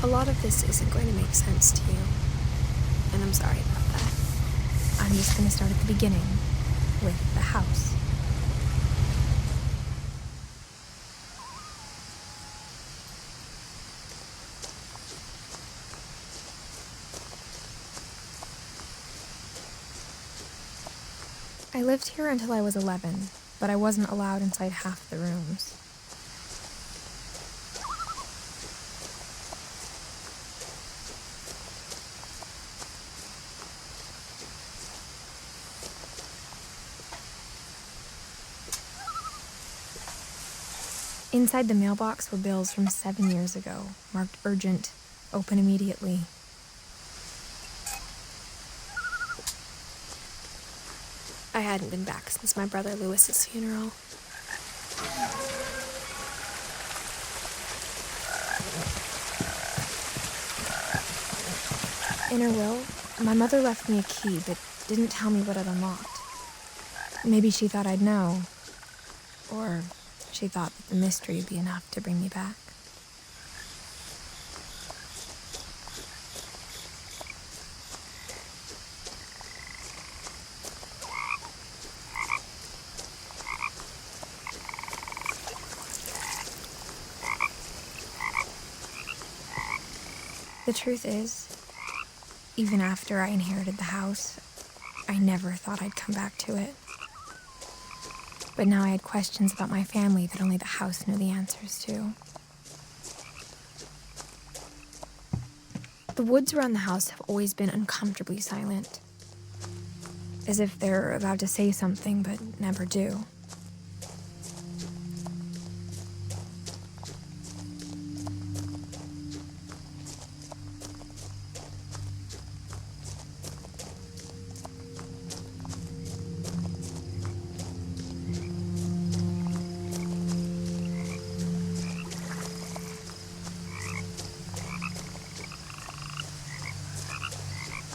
A lot of this isn't going to make sense to you, and I'm sorry about that. I'm just going to start at the beginning, with the house. I lived here until I was 11, but I wasn't allowed inside half the rooms. Inside the mailbox were bills from 7 years ago, marked urgent, open immediately. I hadn't been back since my brother Lewis's funeral. In her will, my mother left me a key, but didn't tell me what it unlocked. Maybe she thought I'd know, or she thought that the mystery would be enough to bring me back. The truth is, even after I inherited the house, I never thought I'd come back to it. But now I had questions about my family that only the house knew the answers to. The woods around the house have always been uncomfortably silent, as if they're about to say something but never do.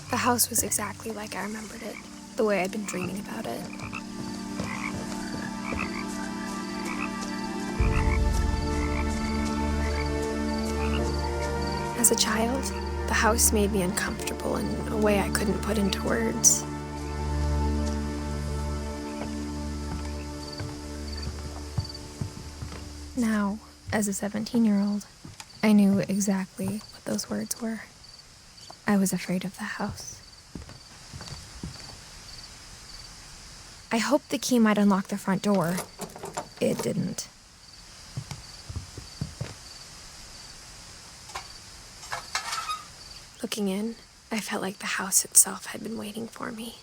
The house was exactly like I remembered it, the way I'd been dreaming about it. As a child, the house made me uncomfortable in a way I couldn't put into words. Now, as a 17-year-old, I knew exactly what those words were. I was afraid of the house. I hoped the key might unlock the front door. It didn't. Looking in, I felt like the house itself had been waiting for me.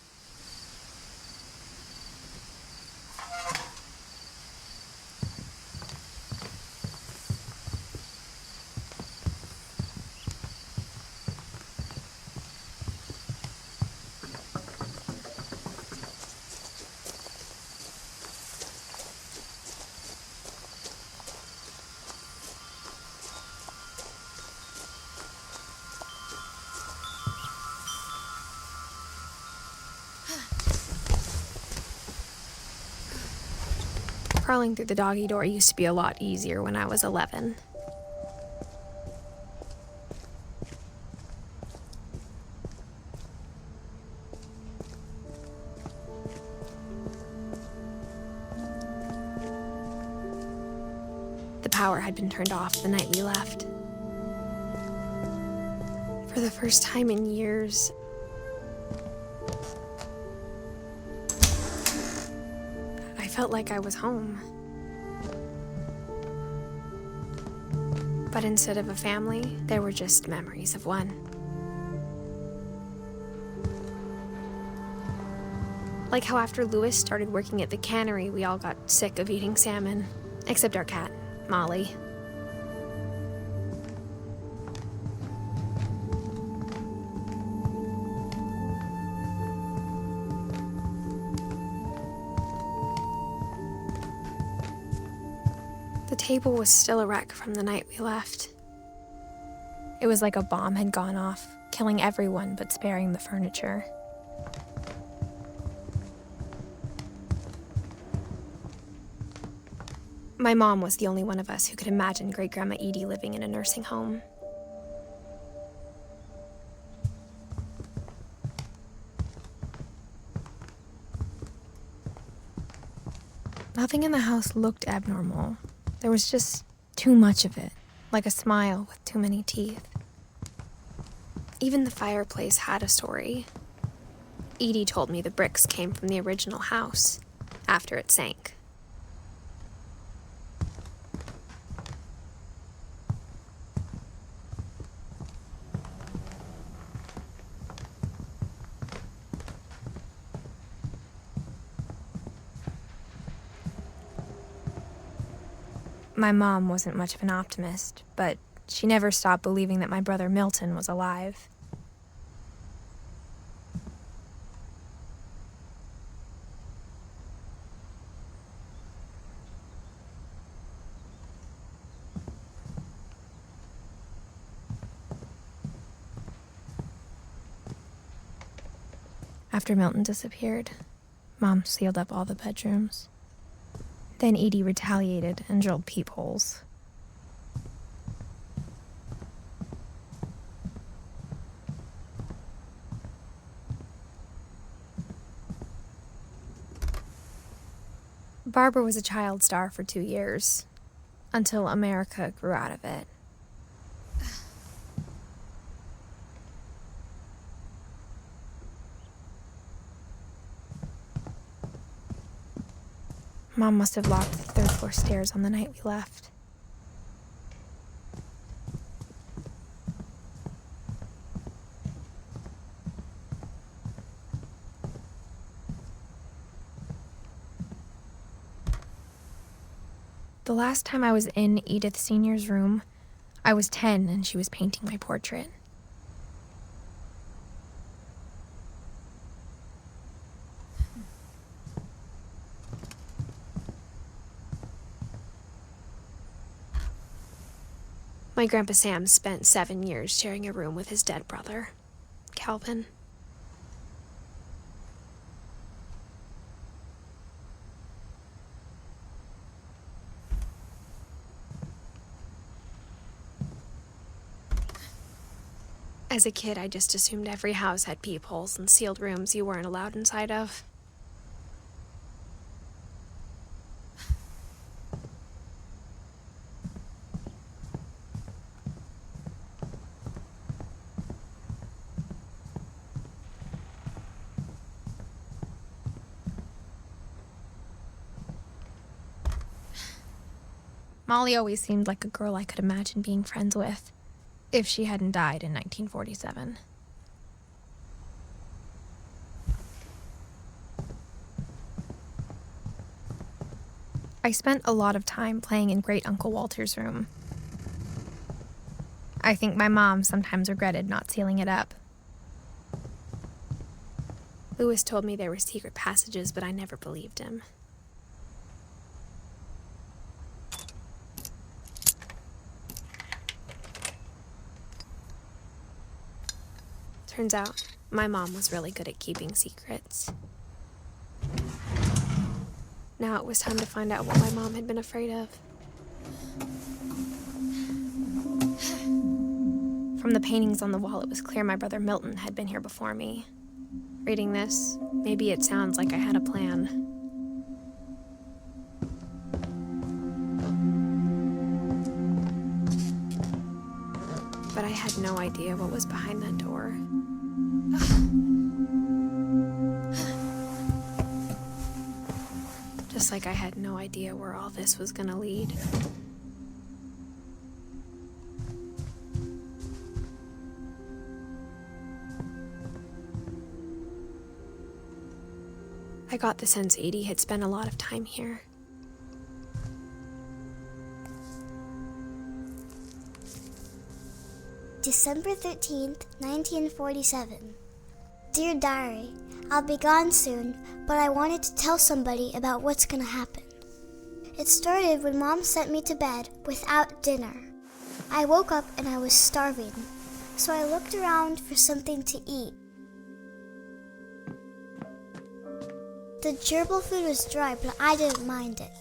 Crawling through the doggy door used to be a lot easier when I was 11. The power had been turned off the night we left. For the first time in years, I felt like I was home. But instead of a family, there were just memories of one. Like how after Louis started working at the cannery, we all got sick of eating salmon, except our cat, Molly. The table was still a wreck from the night we left. It was like a bomb had gone off, killing everyone but sparing the furniture. My mom was the only one of us who could imagine Great-Grandma Edie living in a nursing home. Nothing in the house looked abnormal. There was just too much of it, like a smile with too many teeth. Even the fireplace had a story. Edie told me the bricks came from the original house, after it sank. My mom wasn't much of an optimist, but she never stopped believing that my brother Milton was alive. After Milton disappeared, Mom sealed up all the bedrooms. Then Edie retaliated and drilled peepholes. Barbara was a child star for 2 years, until America grew out of it. Mom must have locked the third-floor stairs on the night we left. The last time I was in Edith Sr.'s room, I was 10 and she was painting my portrait. My Grandpa Sam spent 7 years sharing a room with his dead brother, Calvin. As a kid, I just assumed every house had peepholes and sealed rooms you weren't allowed inside of. Molly always seemed like a girl I could imagine being friends with, if she hadn't died in 1947. I spent a lot of time playing in Great Uncle Walter's room. I think my mom sometimes regretted not sealing it up. Louis told me there were secret passages, but I never believed him. Turns out, my mom was really good at keeping secrets. Now it was time to find out what my mom had been afraid of. From the paintings on the wall, it was clear my brother Milton had been here before me. Reading this, maybe it sounds like I had a plan. But I had no idea what was behind that door. Just like I had no idea where all this was gonna lead. I got the sense Edie had spent a lot of time here. December 13th, 1947. Dear Diary, I'll be gone soon, but I wanted to tell somebody about what's gonna happen. It started when Mom sent me to bed without dinner. I woke up and I was starving, so I looked around for something to eat. The gerbil food was dry, but I didn't mind it.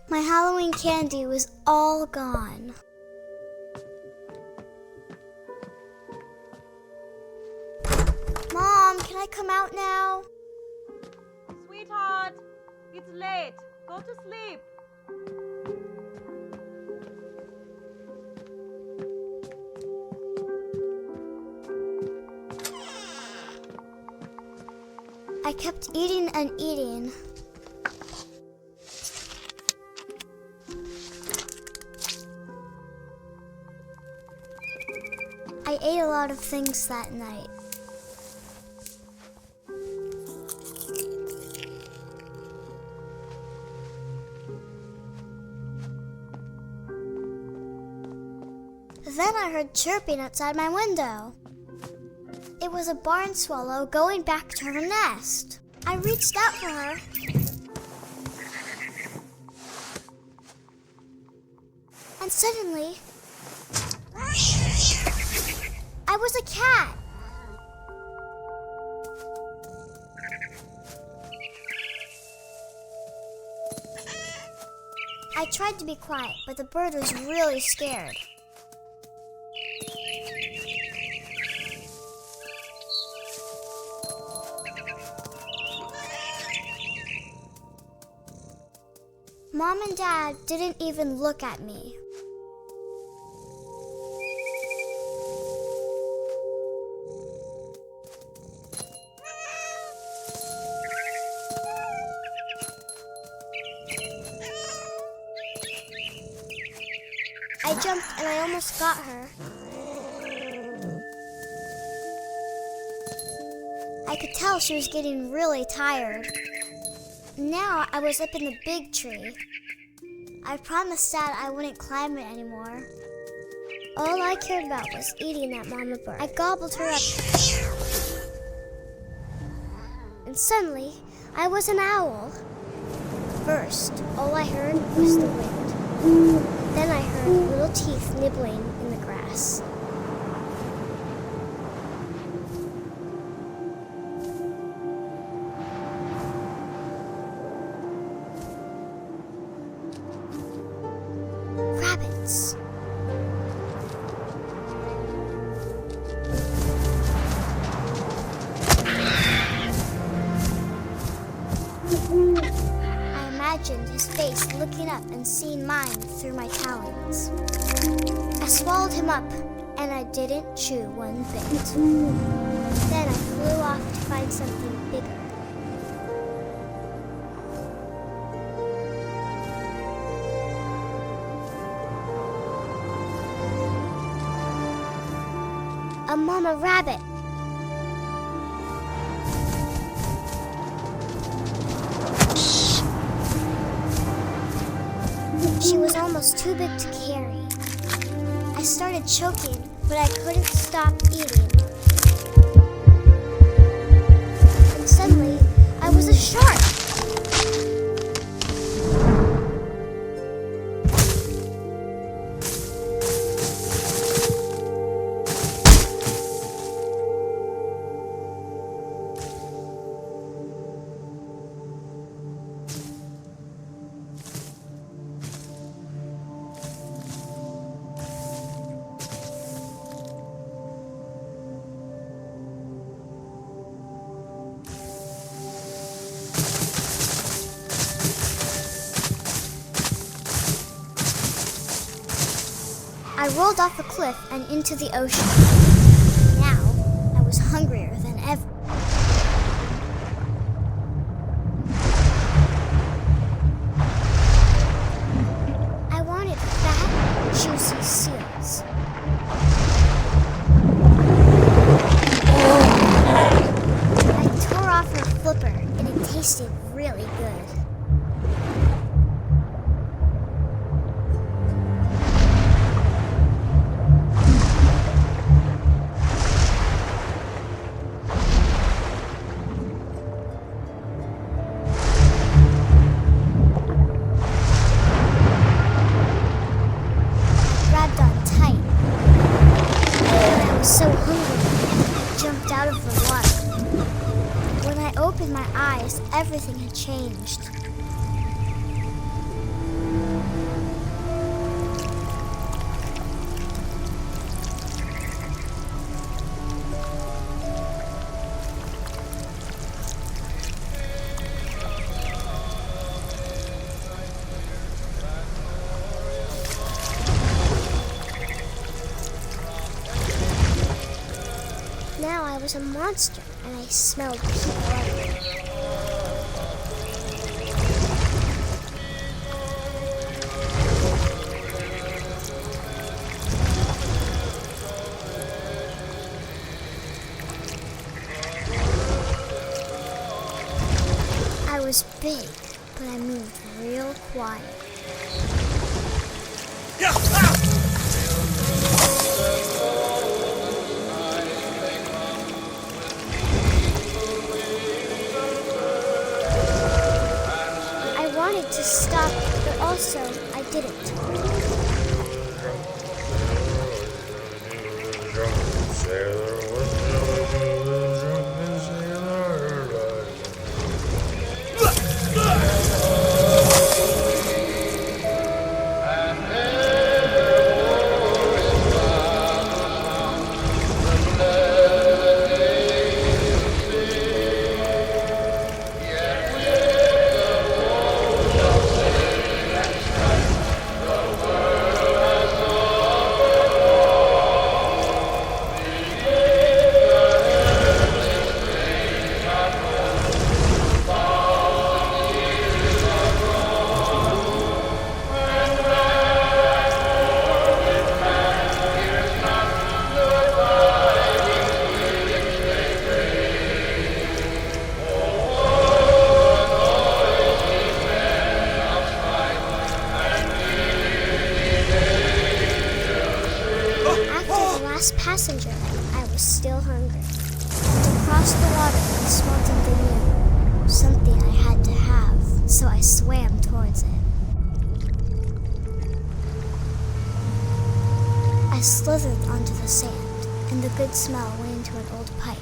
My Halloween candy was all gone. Mom, can I come out now? Sweetheart, it's late. Go to sleep. I kept eating and eating. I ate a lot of things that night. Then I heard chirping outside my window. It was a barn swallow going back to her nest. I reached out for her. And suddenly, I was a cat. I tried to be quiet, but the bird was really scared. Mom and Dad didn't even look at me. I jumped and I almost got her. I could tell she was getting really tired. Now I was up in the big tree. I promised Dad I wouldn't climb it anymore. All I cared about was eating that mama bird. I gobbled her up. And suddenly, I was an owl. First, all I heard was the wind. Then I heard little teeth nibbling in the grass. Rabbits. I imagined his face looking up and seeing mine through my talons. I swallowed him up, and I didn't chew one bit. Then I flew off to find something bigger. A mama rabbit. She was almost too big to carry. I started choking, but I couldn't stop eating. And suddenly, I was a shark. rolled off a cliff and into the ocean. Now, I was hungrier than ever. I wanted fat, juicy seals. I tore off her flipper, and it tasted really good. So hungry, I jumped out of the water. When I opened my eyes, everything had changed. Now I was a monster, and I smelled people everywhere. I was big, but I moved real quiet. To stop, but also I didn't. Passenger, I was still hungry. To cross the water and smelt something new, something I had to have, so I swam towards it. I slithered onto the sand, and the good smell went into an old pipe.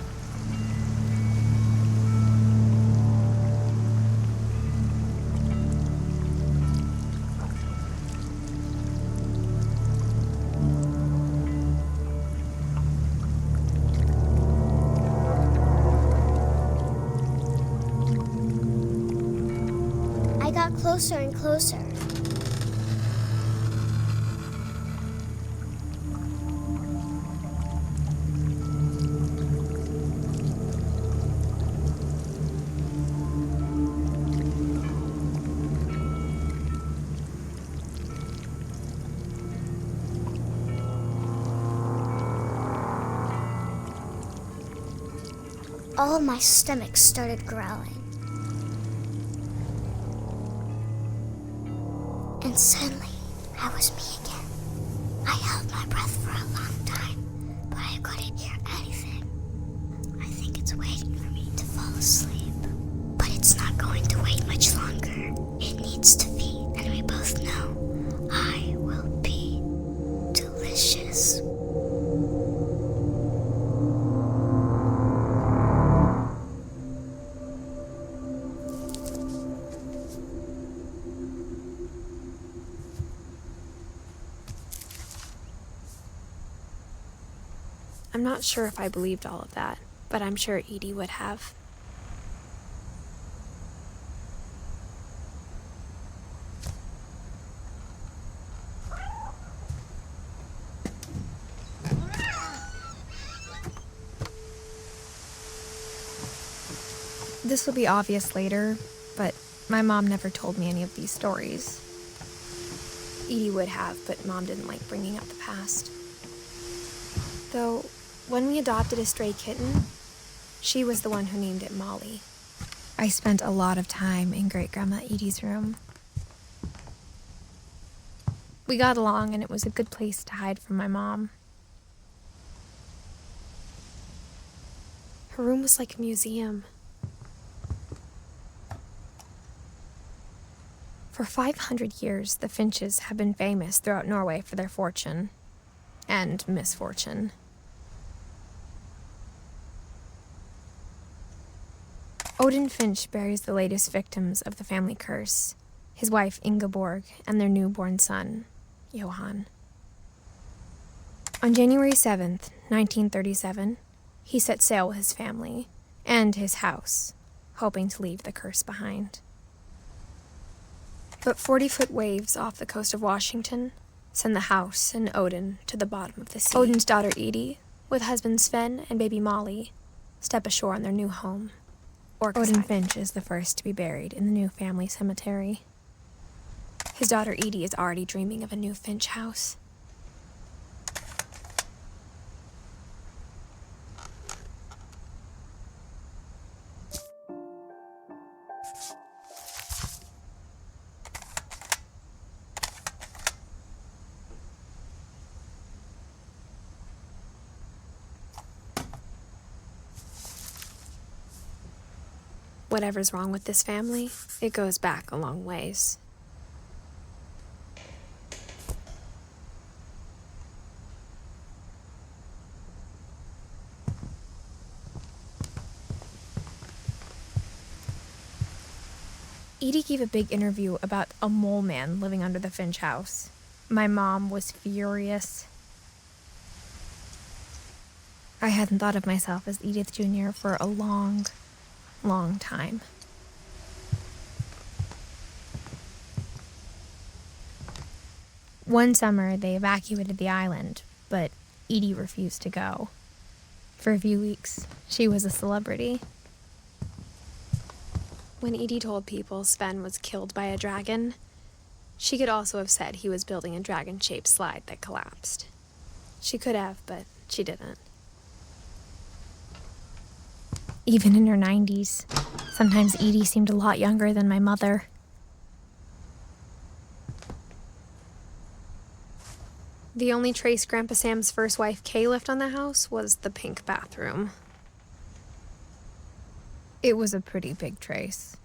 Closer and closer. All my stomach started growling. And suddenly, I was me again. I held my breath for a long time, but I couldn't hear anything. I think it's waiting for me to fall asleep. But it's not going to wait much longer. It needs to feed, and we both know I will be delicious. I'm not sure if I believed all of that, but I'm sure Edie would have. This will be obvious later, but my mom never told me any of these stories. Edie would have, but Mom didn't like bringing up the past. Though, when we adopted a stray kitten, she was the one who named it Molly. I spent a lot of time in Great-Grandma Edie's room. We got along, and it was a good place to hide from my mom. Her room was like a museum. For 500 years, the Finches have been famous throughout Norway for their fortune and misfortune. Odin Finch buries the latest victims of the family curse, his wife Ingeborg and their newborn son, Johan. On January 7th, 1937, he set sail with his family and his house, hoping to leave the curse behind. But 40-foot waves off the coast of Washington send the house and Odin to the bottom of the sea. Odin's daughter Edie, with husband Sven and baby Molly, step ashore on their new home. Odin Finch is the first to be buried in the new family cemetery. His daughter Edie is already dreaming of a new Finch house. Whatever's wrong with this family, it goes back a long ways. Edie gave a big interview about a mole man living under the Finch house. My mom was furious. I hadn't thought of myself as Edith Jr. for a long time. One summer, they evacuated the island, but Edie refused to go. For a few weeks, she was a celebrity. When Edie told people Sven was killed by a dragon, she could also have said he was building a dragon-shaped slide that collapsed. She could have, but she didn't. Even in her 90s, sometimes Edie seemed a lot younger than my mother. The only trace Grandpa Sam's first wife, Kay, left on the house was the pink bathroom. It was a pretty big trace.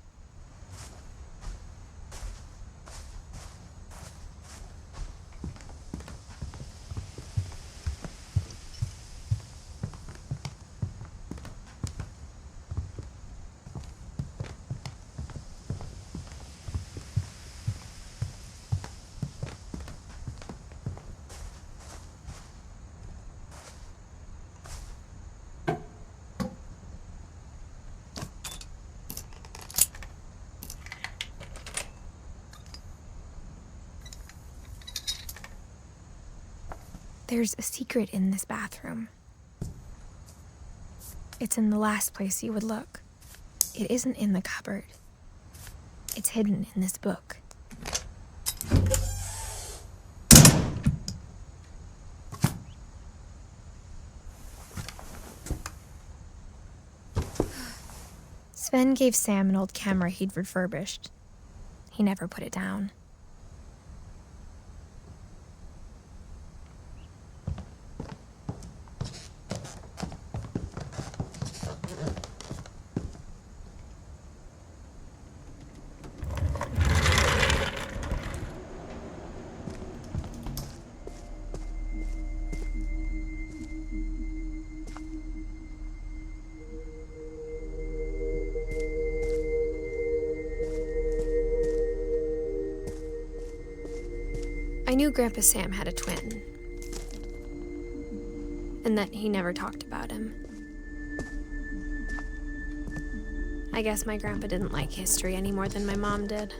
There's a secret in this bathroom. It's in the last place you would look. It isn't in the cupboard. It's hidden in this book. Sven gave Sam an old camera he'd refurbished. He never put it down. I knew Grandpa Sam had a twin, and that he never talked about him. I guess my grandpa didn't like history any more than my mom did.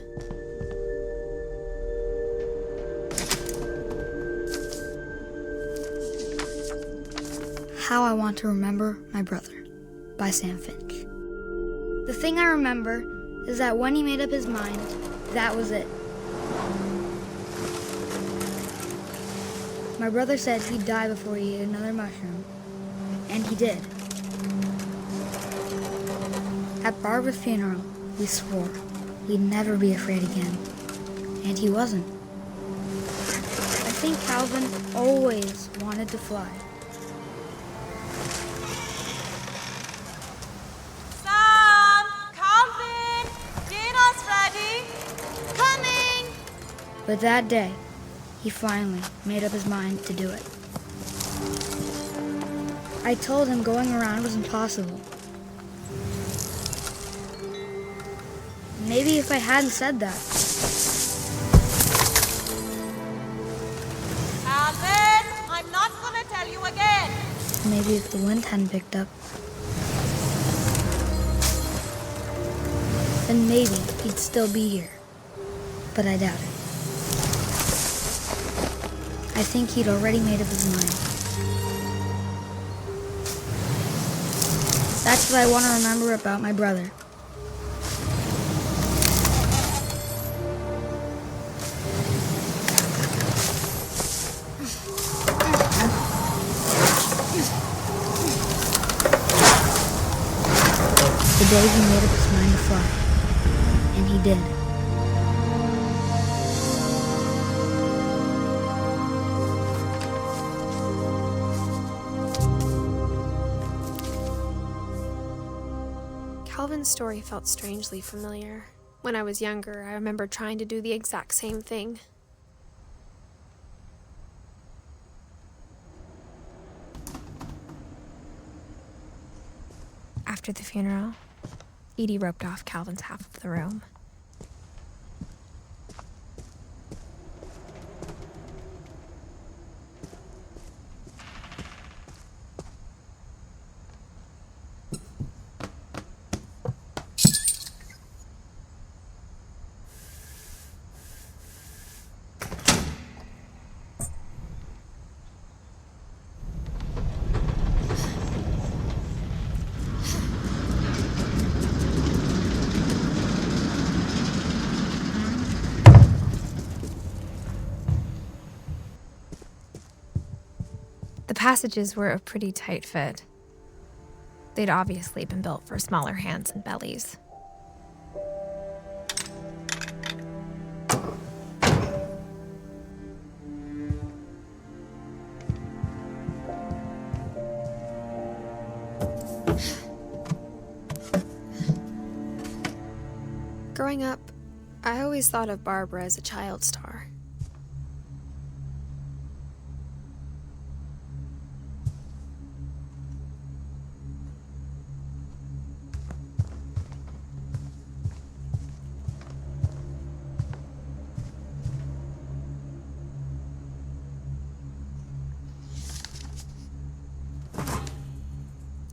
How I Want to Remember My Brother by Sam Finch. The thing I remember is that when he made up his mind, that was it. My brother said he'd die before he ate another mushroom, and he did. At Barbara's funeral, we swore we'd never be afraid again, and he wasn't. I think Calvin always wanted to fly. Sam! Calvin! Dinner's ready! Coming! But that day, he finally made up his mind to do it. I told him going around was impossible. Maybe if I hadn't said that. Calvin! I'm not gonna tell you again! Maybe if the wind hadn't picked up. Then maybe he'd still be here. But I doubt it. I think he'd already made up his mind. That's what I want to remember about my brother. The day he made up his mind to fly. And he did. Calvin's story felt strangely familiar. When I was younger, I remember trying to do the exact same thing. After the funeral, Edie roped off Calvin's half of the room. The passages were a pretty tight fit. They'd obviously been built for smaller hands and bellies. Growing up, I always thought of Barbara as a child star.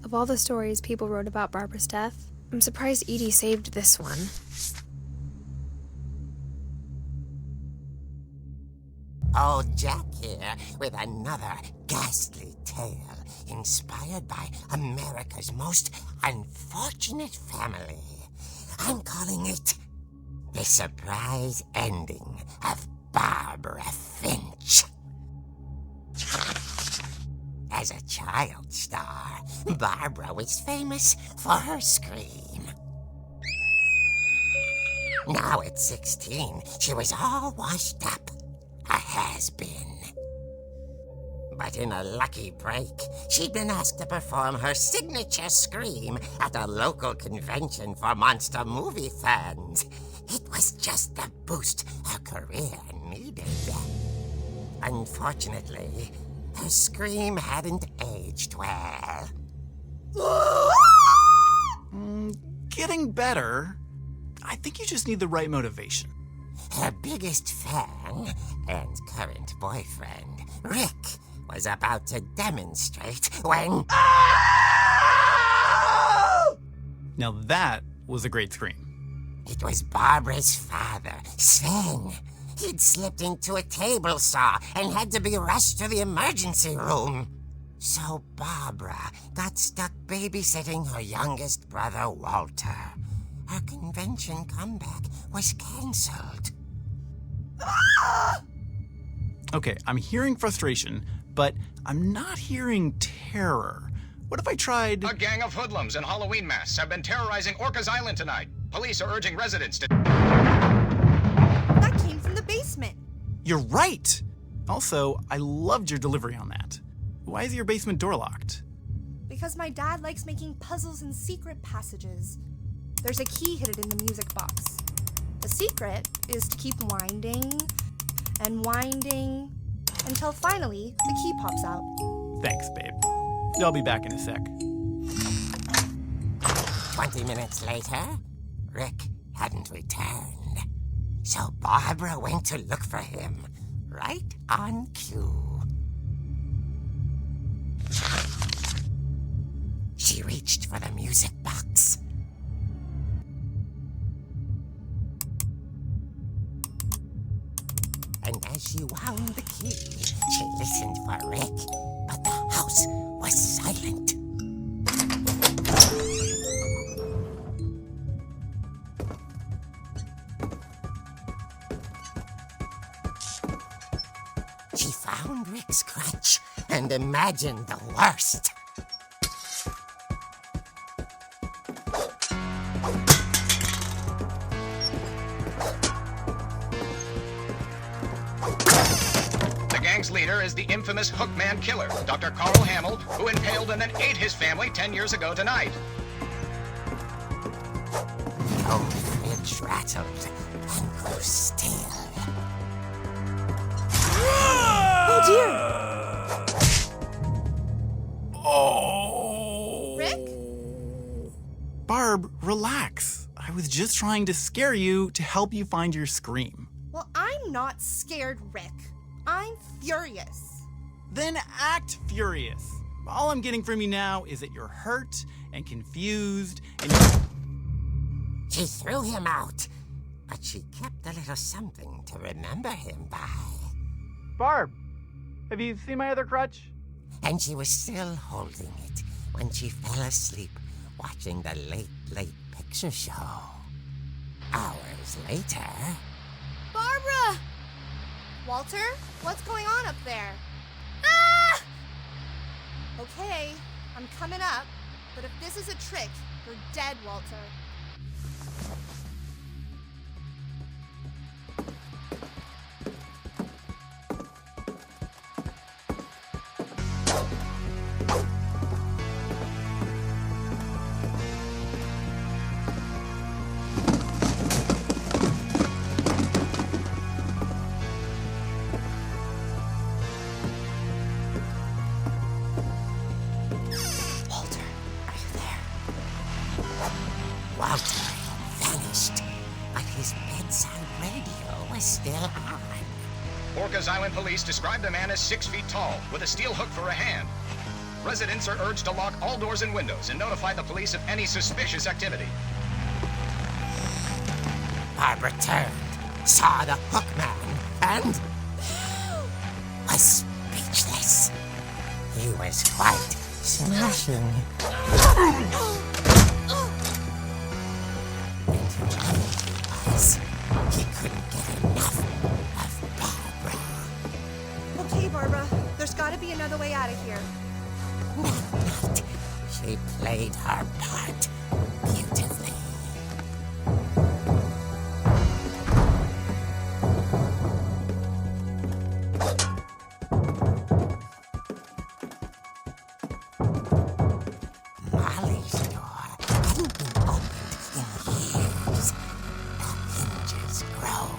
Of all the stories people wrote about Barbara's death, I'm surprised Edie saved this one. Old Jack here with another ghastly tale inspired by America's most unfortunate family. I'm calling it The Surprise Ending of Barbara Finch. As a child star, Barbara was famous for her scream. Now at 16, she was all washed up. A has-been. But in a lucky break, she'd been asked to perform her signature scream at a local convention for monster movie fans. It was just the boost her career needed. Unfortunately, her scream hadn't aged well. Getting better. I think you just need the right motivation. Her biggest fan and current boyfriend, Rick, was about to demonstrate when... Now that was a great scream. It was Barbara's father, Sven. He'd slipped into a table saw and had to be rushed to the emergency room. So Barbara got stuck babysitting her youngest brother, Walter. Her convention comeback was cancelled. Okay, I'm hearing frustration, but I'm not hearing terror. What if I tried... A gang of hoodlums in Halloween masks have been terrorizing Orcas Island tonight. Police are urging residents to... That came from the basement. You're right! Also, I loved your delivery on that. Why is your basement door locked? Because my dad likes making puzzles and secret passages. There's a key hidden in the music box. The secret is to keep winding and winding until finally the key pops out. Thanks, babe. I'll be back in a sec. 20 minutes later, Rick hadn't returned. So Barbara went to look for him, right on cue. She reached for the music box. And as she wound the key, she listened for Rick, but the house was silent. She found Rick's crutch and imagined the worst. The gang's leader is the infamous Hookman killer, Dr. Carl Hamill, who impaled and then ate his family 10 years ago tonight. The old fridge rattled and grew still. Oh dear! Oh! Rick? Barb, relax. I was just trying to scare you to help you find your scream. Well, I'm not scared, Rick. I'm furious. Then act furious. All I'm getting from you now is that you're hurt and confused and She threw him out, but she kept a little something to remember him by. Barb, have you seen my other crutch? And she was still holding it when she fell asleep watching the late picture show. Hours later... Barbara! Walter, what's going on up there? Ah! Okay, I'm coming up, but if this is a trick, you're dead, Walter. Walter had vanished, but his bedside radio was still on. Orcas Island police describe the man as 6 feet tall, with a steel hook for a hand. Residents are urged to lock all doors and windows and notify the police of any suspicious activity. Barbara turned, saw the hook man, and was speechless. He was quite smashing. He couldn't get enough of Barbara. Okay, Barbara, there's gotta be another way out of here. That night, she played her part beautifully. Molly's door hadn't been opened in years. The hinges groaned.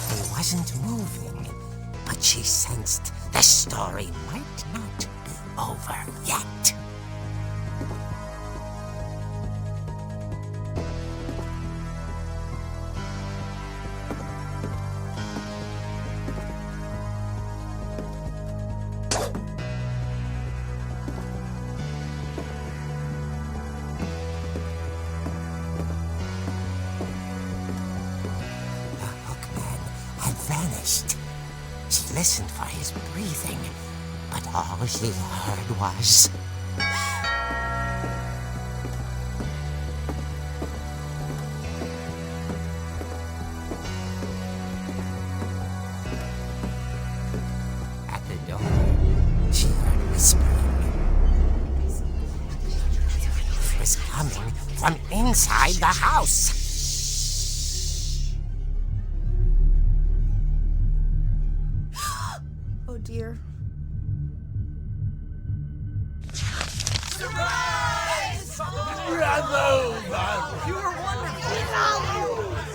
He wasn't moving, but she sensed the story might not be over yet. vanished. She listened for his breathing, but all she heard was... At the door, she heard whispering. It was coming from inside the house. Oh dear.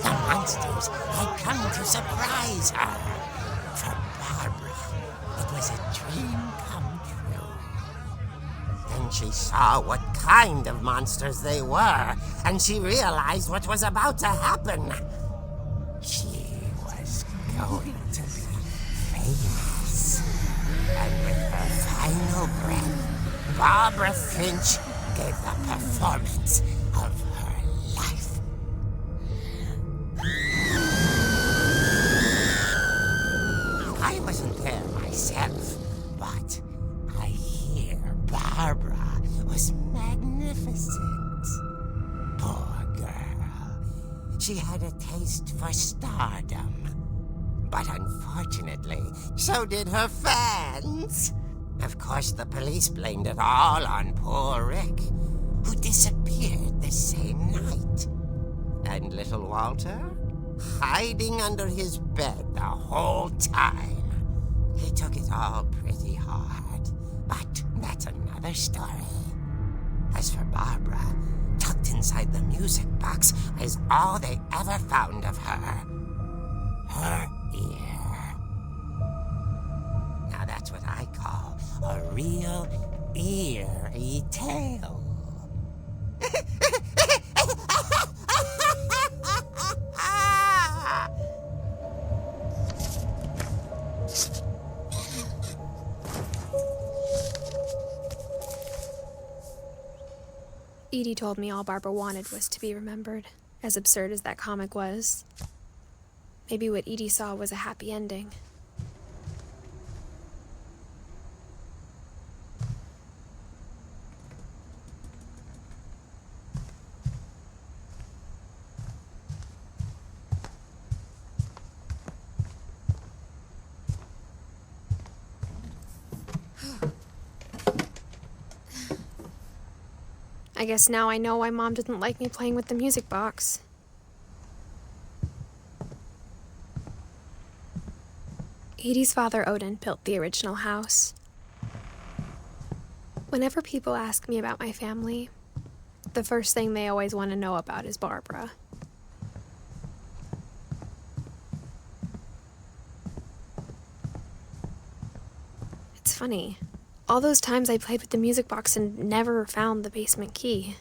The monsters had come to surprise her. For Barbara, it was a dream come true. Then she saw what kind of monsters they were, and she realized what was about to happen. She was going to be famous. And with her final breath, Barbara Finch gave the performance of her life. I wasn't there myself, but I hear Barbara was magnificent. Poor girl. She had a taste for stardom. But unfortunately, so did her fans. Of course, the police blamed it all on poor Rick, who disappeared the same night. And little Walter, hiding under his bed the whole time. He took it all pretty hard, but that's another story. As for Barbara, tucked inside the music box is all they ever found of her. Her ear. Now that's what I call a real eerie tale. Edie told me all Barbara wanted was to be remembered, as absurd as that comic was. Maybe what Edie saw was a happy ending. I guess now I know why Mom didn't like me playing with the music box. Edie's father, Odin, built the original house. Whenever people ask me about my family, the first thing they always want to know about is Barbara. It's funny. All those times I played with the music box and never found the basement key.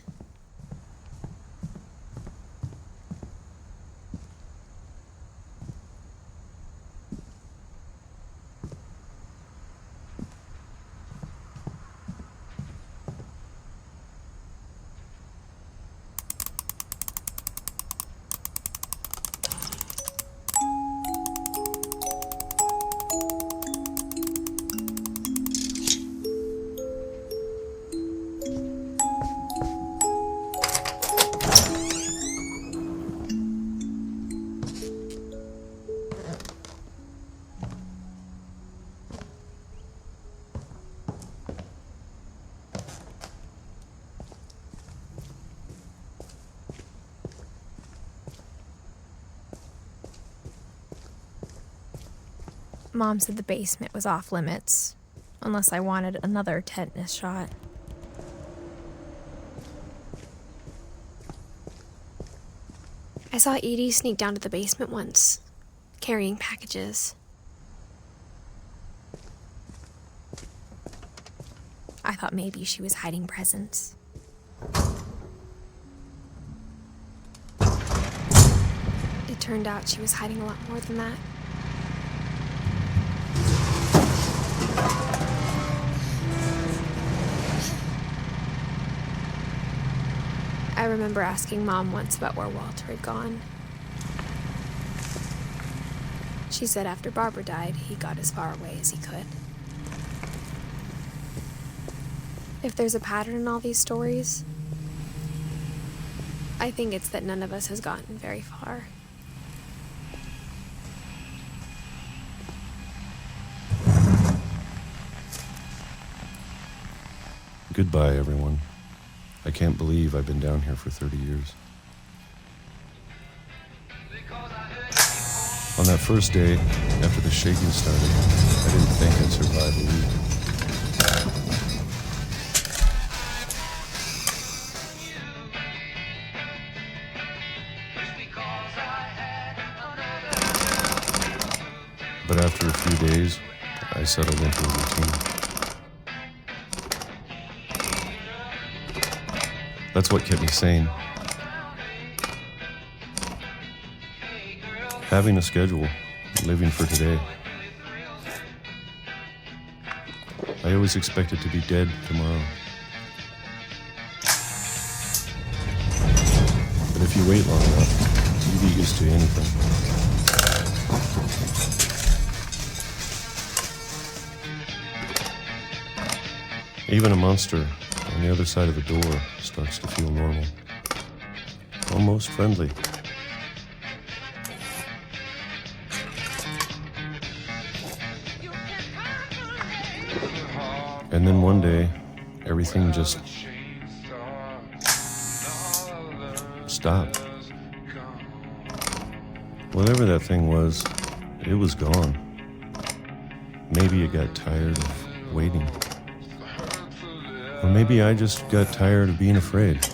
Mom said the basement was off limits, unless I wanted another tetanus shot. I saw Edie sneak down to the basement once, carrying packages. I thought maybe she was hiding presents. It turned out she was hiding a lot more than that. I remember asking Mom once about where Walter had gone. She She said after Barbara died, he got as far away as he could. If there's a pattern in all these stories, I think it's that none of us has gotten very far. Goodbye, everyone. I can't believe I've been down here for 30 years. On that first day, after the shaking started, I didn't think I'd survive a week. But after a few days, I settled into a routine. That's what kept me sane. Having a schedule, living for today. I always expected to be dead tomorrow. But if you wait long enough, you get used to anything. Even a monster on the other side of a door starts to feel normal. Almost friendly. And then one day, everything just stopped. Whatever that thing was, it was gone. Maybe it got tired of waiting. Or maybe I just got tired of being afraid.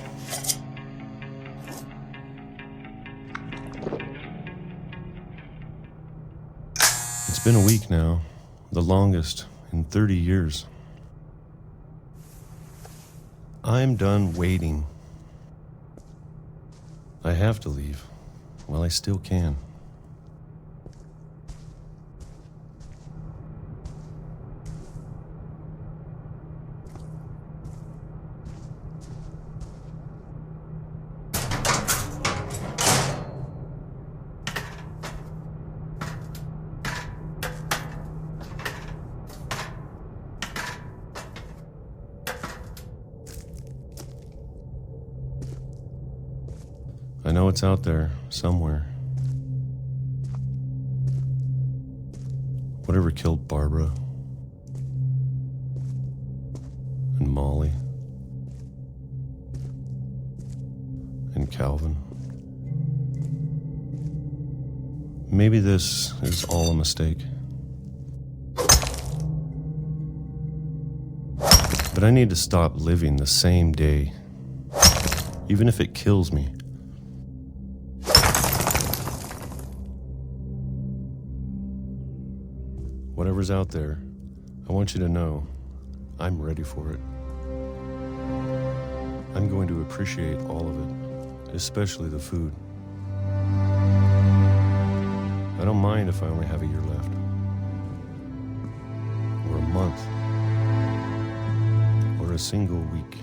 It's been a week now, the longest in 30 years. I'm done waiting. I have to leave while I still can. I know it's out there, somewhere. Whatever killed Barbara and Molly and Calvin. Maybe this is all a mistake. But I need to stop living the same day, even if it kills me. Whatever's out there, I want you to know I'm ready for it. I'm going to appreciate all of it, especially the food. I don't mind if I only have a year left, or a month, or a single week.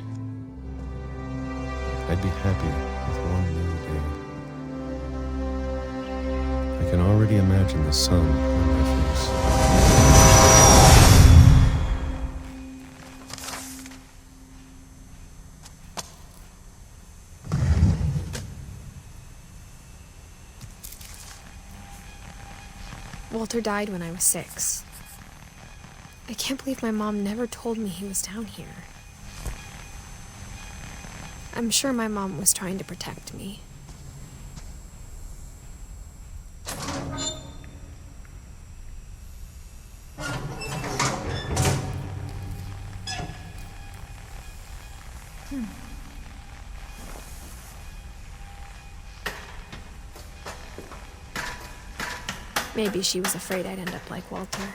I'd be happy with one new day. I can already imagine the sun on my face. Walter died when I was 6. I can't believe my mom never told me he was down here. I'm sure my mom was trying to protect me. Maybe she was afraid I'd end up like Walter.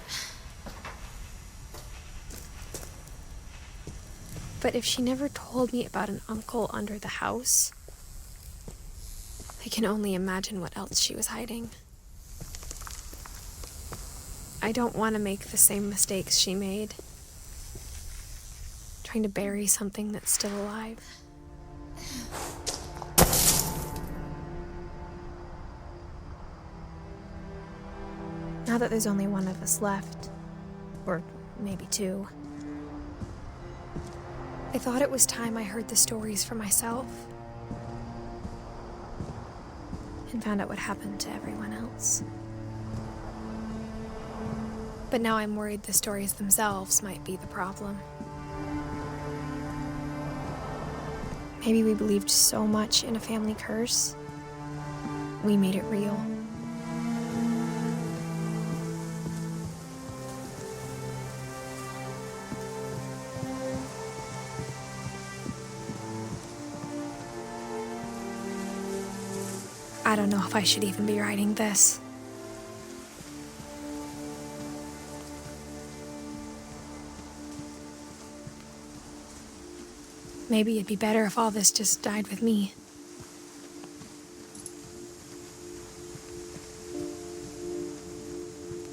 But if she never told me about an uncle under the house, I can only imagine what else she was hiding. I don't want to make the same mistakes she made, trying to bury something that's still alive. that there's only one of us left, or maybe two, I thought it was time I heard the stories for myself and found out what happened to everyone else. But now I'm worried the stories themselves might be the problem. Maybe we believed so much in a family curse, we made it real. I don't know if I should even be writing this. Maybe it'd be better if all this just died with me.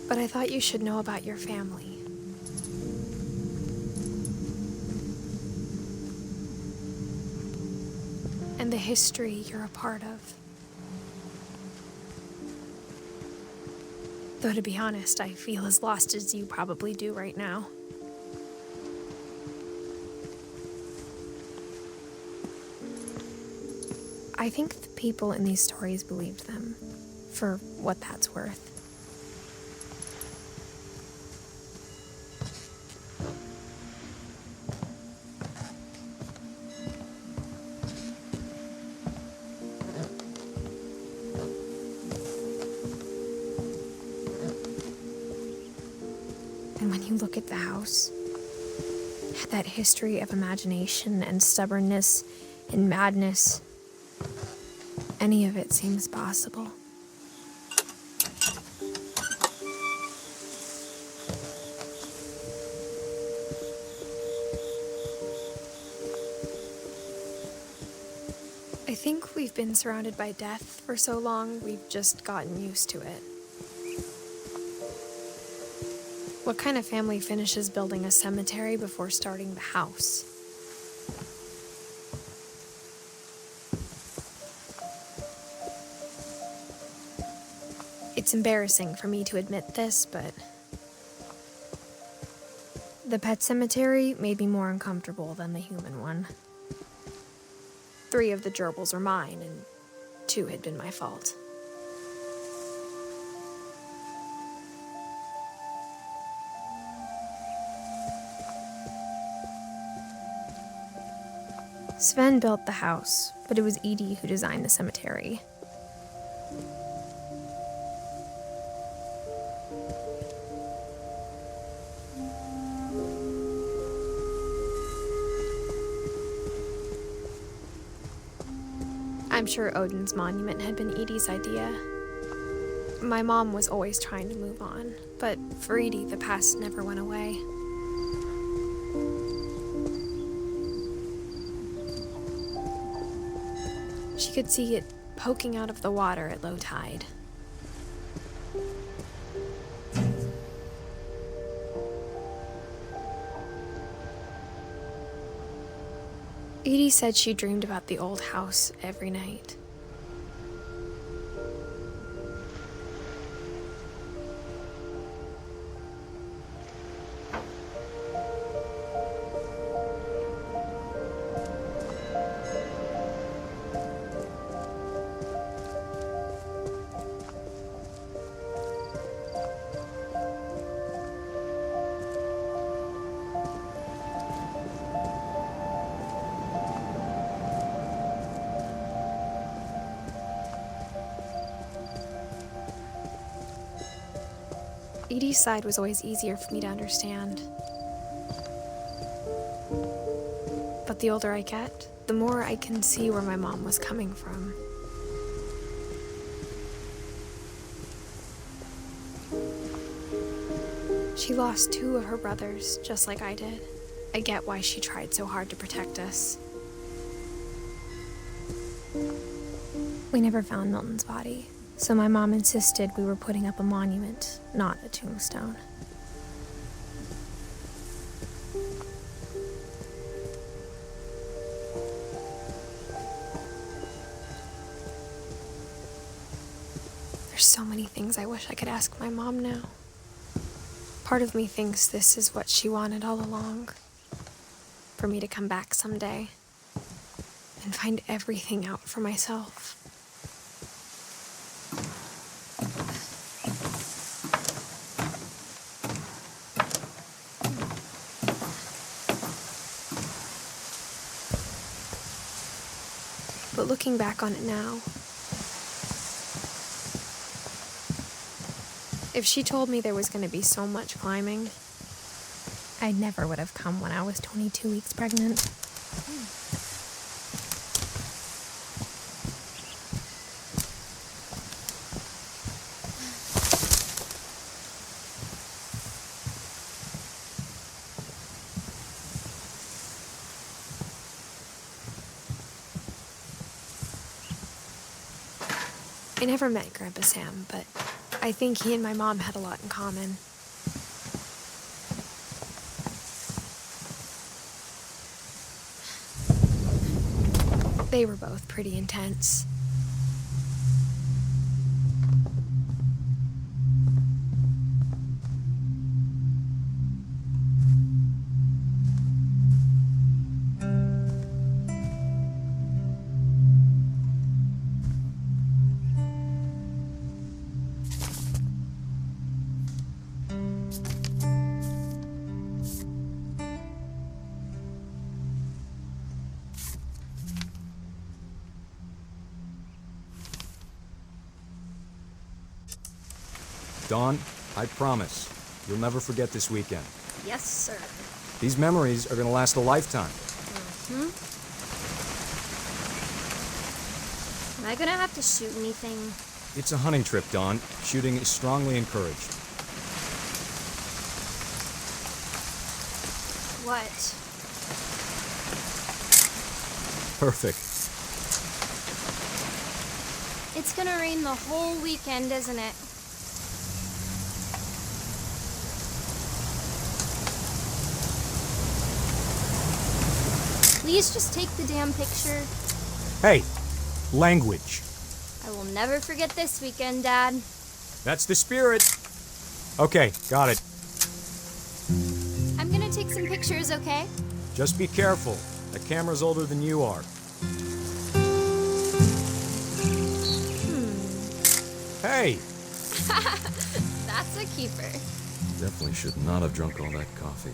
But I thought you should know about your family. And the history you're a part of. Though to be honest, I feel as lost as you probably do right now. I think the people in these stories believed them, for what that's worth. And when you look at the house, that history of imagination and stubbornness and madness, any of it seems possible. I think we've been surrounded by death for so long, we've just gotten used to it. What kind of family finishes building a cemetery before starting the house? It's embarrassing for me to admit this, but the pet cemetery made me more uncomfortable than the human one. 3 of the gerbils are mine, and 2 had been my fault. Sven built the house, but it was Edie who designed the cemetery. I'm sure Odin's monument had been Edie's idea. My mom was always trying to move on, but for Edie, the past never went away. She could see it poking out of the water at low tide. Edie said she dreamed about the old house every night. Edie's side was always easier for me to understand. But the older I get, the more I can see where my mom was coming from. She lost 2 of her brothers, just like I did. I get why she tried so hard to protect us. We never found Milton's body, so my mom insisted we were putting up a monument, not a tombstone. There's so many things I wish I could ask my mom now. Part of me thinks this is what she wanted all along. For me to come back someday and find everything out for myself. But looking back on it now, if she told me there was going to be so much climbing, I never would have come when I was 22 weeks pregnant. I never met Grandpa Sam, but I think he and my mom had a lot in common. They were both pretty intense. Dawn, I promise, you'll never forget this weekend. Yes, sir. These memories are gonna last a lifetime. Am I gonna have to shoot anything? It's a hunting trip, Dawn. Shooting is strongly encouraged. What? Perfect. It's gonna rain the whole weekend, isn't it? Please just take the damn picture. Hey, language. I will never forget this weekend, Dad. That's the spirit. Okay, got it. I'm gonna take some pictures, okay? Just be careful. The camera's older than you are. Hey! That's a keeper. Definitely should not have drunk all that coffee.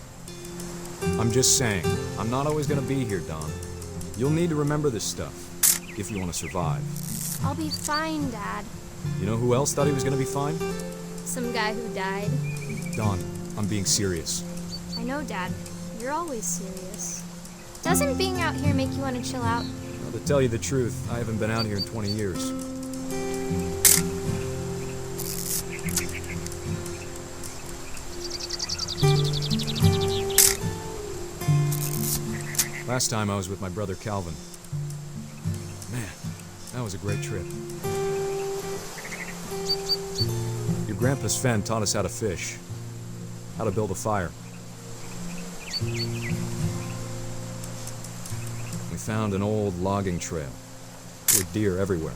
I'm just saying, I'm not always gonna be here, Don. You'll need to remember this stuff, if you want to survive. I'll be fine, Dad. You know who else thought he was gonna be fine? Some guy who died. Don, I'm being serious. I know, Dad. You're always serious. Doesn't being out here make you want to chill out? Well, to tell you the truth, I haven't been out here in 20 years. Last time I was with my brother Calvin. Man, that was a great trip. Your grandpa's Fen taught us how to fish, how to build a fire. We found an old logging trail with deer everywhere.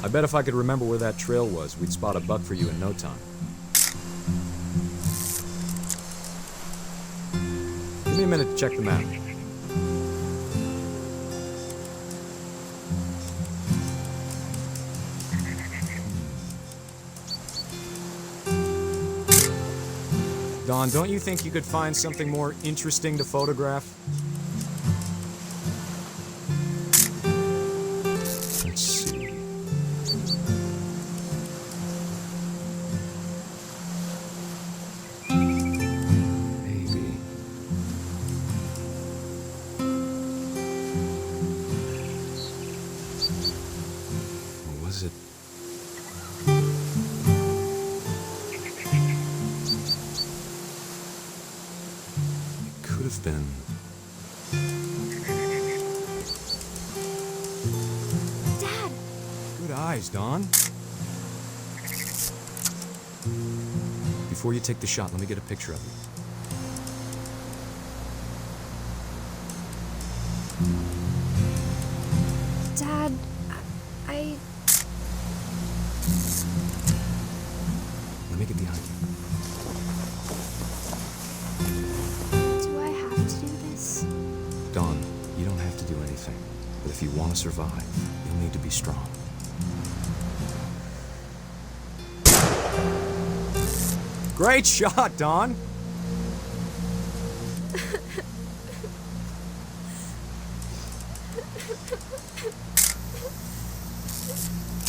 I bet if I could remember where that trail was, we'd spot a buck for you in no time. Give me a minute to check the map. Don, don't you think you could find something more interesting to photograph? Let's see. Maybe. Or was it? Could have been. Dad! Good eyes, Don. Before you take the shot, let me get a picture of you. Dad. Let me get behind you. Do I have to do this? Dawn, you don't have to do anything. But if you want to survive, you'll need to be strong. Great shot, Dawn!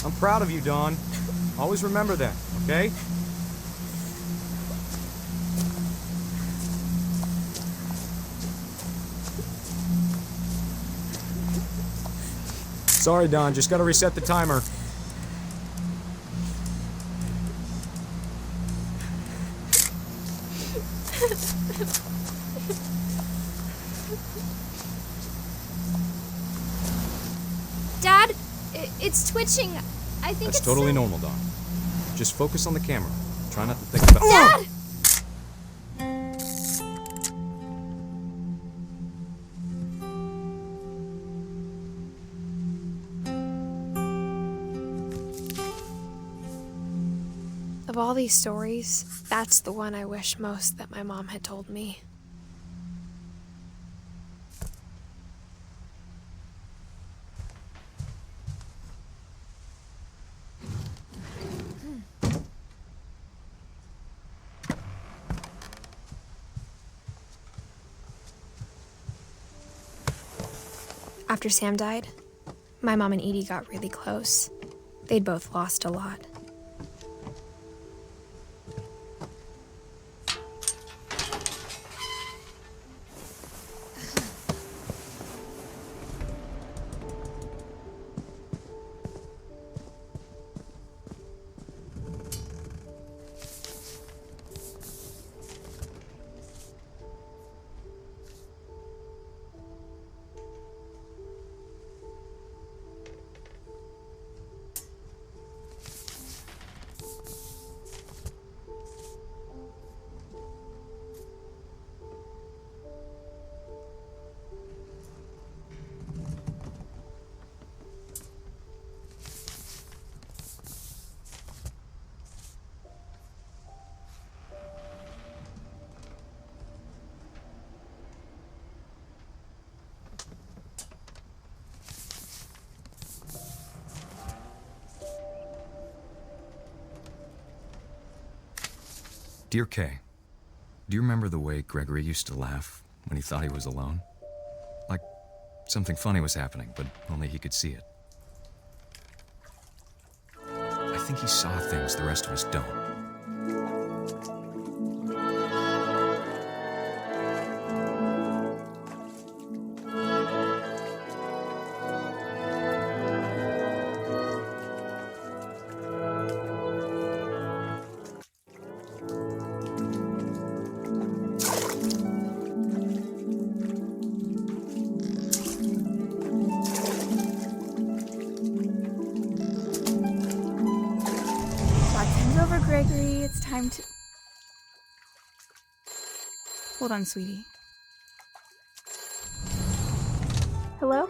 I'm proud of you, Dawn. Always remember that, okay? Sorry, Dawn, just gotta reset the timer. Dad, it's twitching. I think That's it's totally normal, Dawn. Just focus on the camera. Try not to think about— Dad! Of all these stories, that's the one I wish most that my mom had told me. After Sam died, my mom and Edie got really close. They'd both lost a lot. Dear Kay, do you remember the way Gregory used to laugh when he thought he was alone? Like something funny was happening, but only he could see it. I think he saw things the rest of us don't. Gregory, it's time to... Hold on, sweetie. Hello?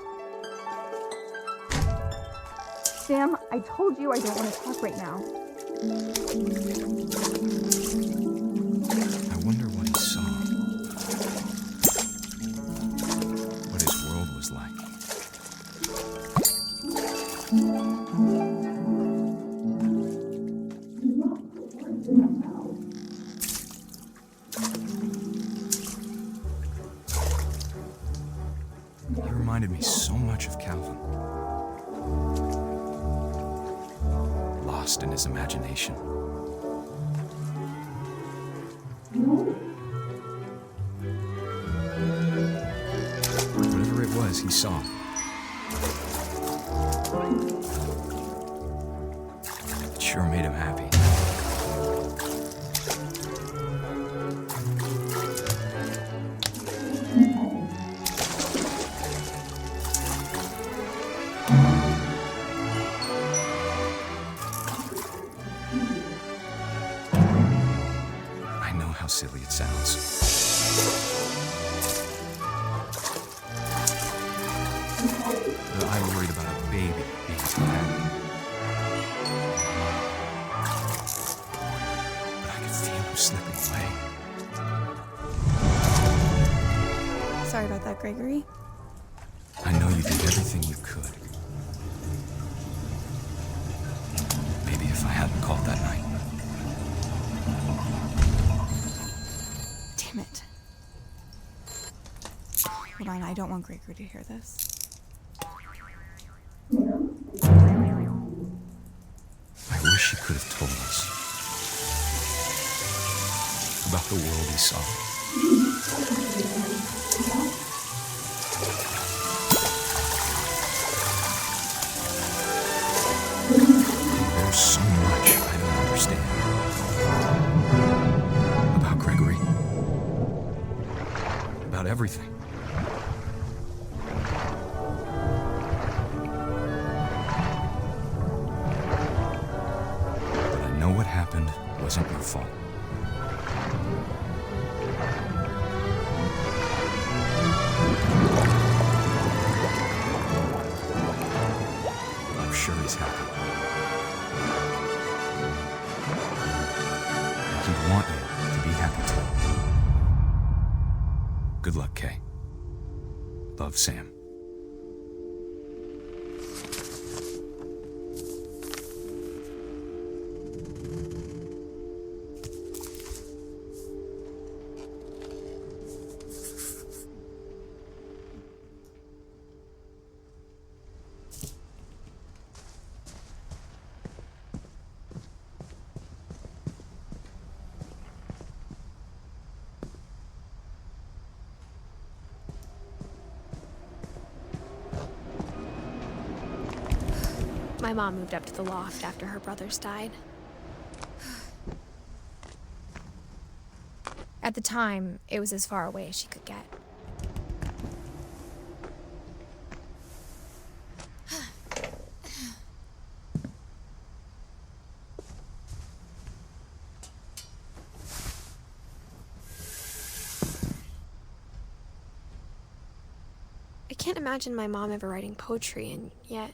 Sam, I told you I don't want to talk right now. I wonder what he saw. What his world was like. He reminded me so much of Calvin. Lost in his imagination. Whatever it was, he saw. It sure made him happy. How silly it sounds. I worried about a baby being bad. But I could feel him slipping away. Sorry about that, Gregory. I know you did everything you could. Maybe if I hadn't called that night. Damn it. Hold on, I don't want Gregory to hear this. I wish he could have told us about the world he saw. There's so much I don't understand about Gregory, about everything. But I know what happened wasn't your fault. I'm sure he's happy. And he'd want you to be happy too. Good luck, Kay. Love, Sam. My mom moved up to the loft after her brothers died. At the time, it was as far away as she could get. I can't imagine my mom ever writing poetry, and yet...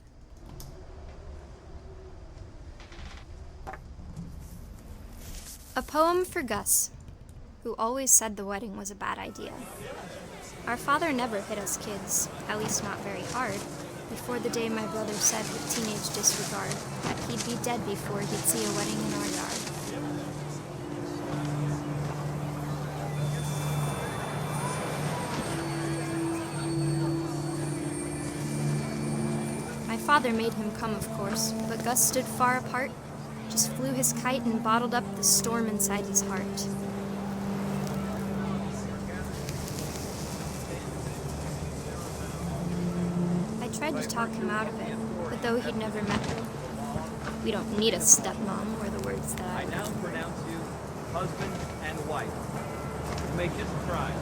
A poem for Gus, who always said the wedding was a bad idea. Our father never hit us kids, at least not very hard, before the day my brother said with teenage disregard that he'd be dead before he'd see a wedding in our yard. My father made him come, of course, but Gus stood far apart, just flew his kite and bottled up the storm inside his heart. I tried to talk him out of it, but though he'd never met her. We don't need a stepmom, were the words that I now pronounce you husband and wife. You may kiss the bride.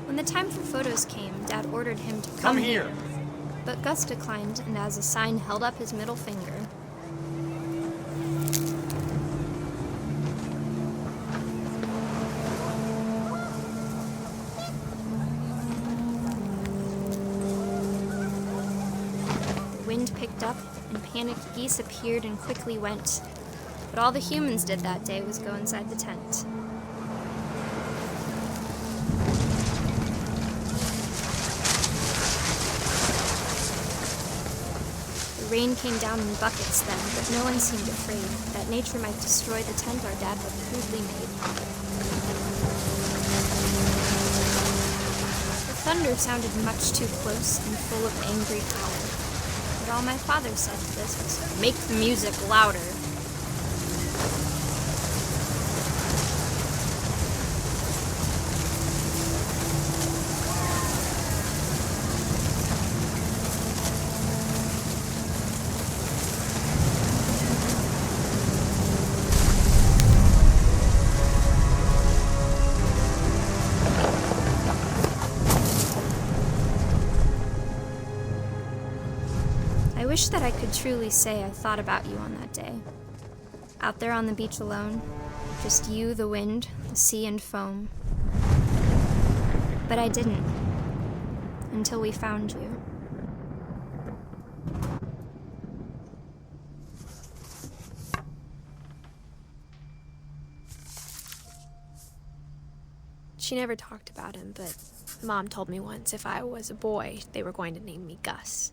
When the time for photos came, Dad ordered him to come here. But Gus declined, and as a sign held up his middle finger. The wind picked up, and panicked geese appeared and quickly went. But all the humans did that day was go inside the tent. The rain came down in buckets then, but no one seemed afraid that nature might destroy the tent our dad had crudely made. The thunder sounded much too close and full of angry power, but all my father said to this was, "Make the music louder." wish that I could truly say I thought about you on that day. Out there on the beach alone, just you, the wind, the sea, and foam. But I didn't, until we found you. She never talked about him, but Mom told me once if I was a boy, they were going to name me Gus.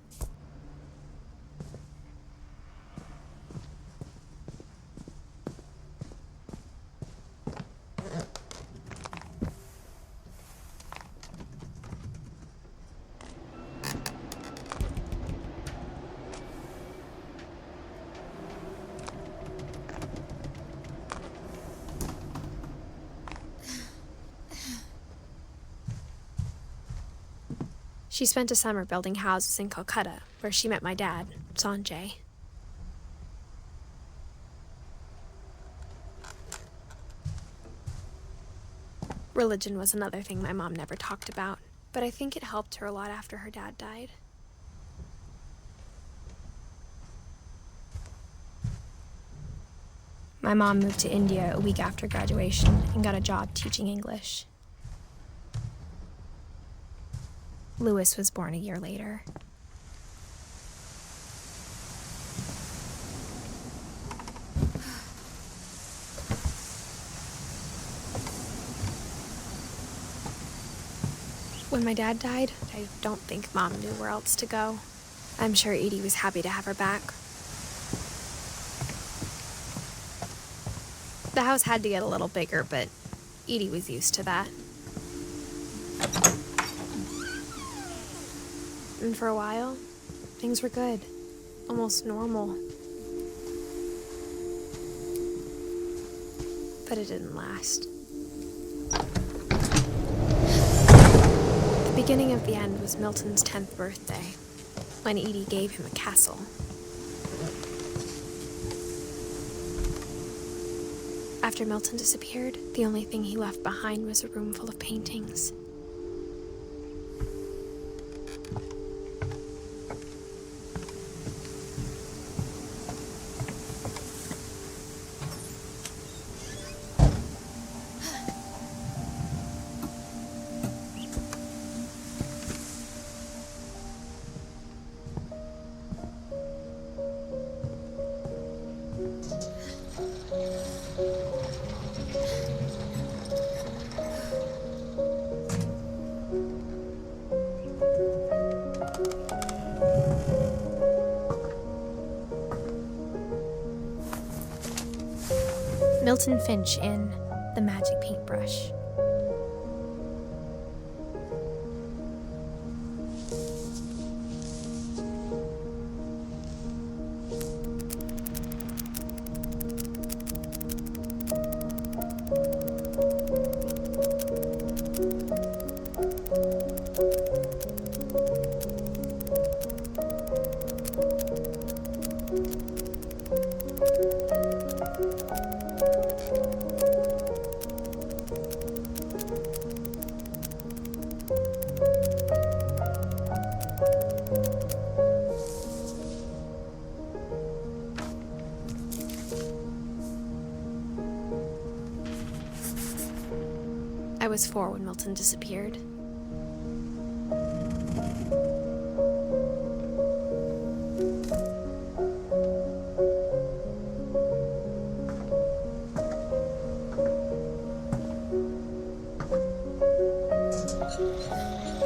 She spent a summer building houses in Calcutta, where she met my dad, Sanjay. Religion was another thing my mom never talked about, but I think it helped her a lot after her dad died. My mom moved to India a week after graduation and got a job teaching English. Louis was born a year later. When my dad died, I don't think Mom knew where else to go. I'm sure Edie was happy to have her back. The house had to get a little bigger, but Edie was used to that. And for a while, things were good. Almost normal. But it didn't last. The beginning of the end was Milton's 10th birthday, when Edie gave him a castle. After Milton disappeared, the only thing he left behind was a room full of paintings. Milton Finch in The Magic Paintbrush. I was 4 when Milton disappeared.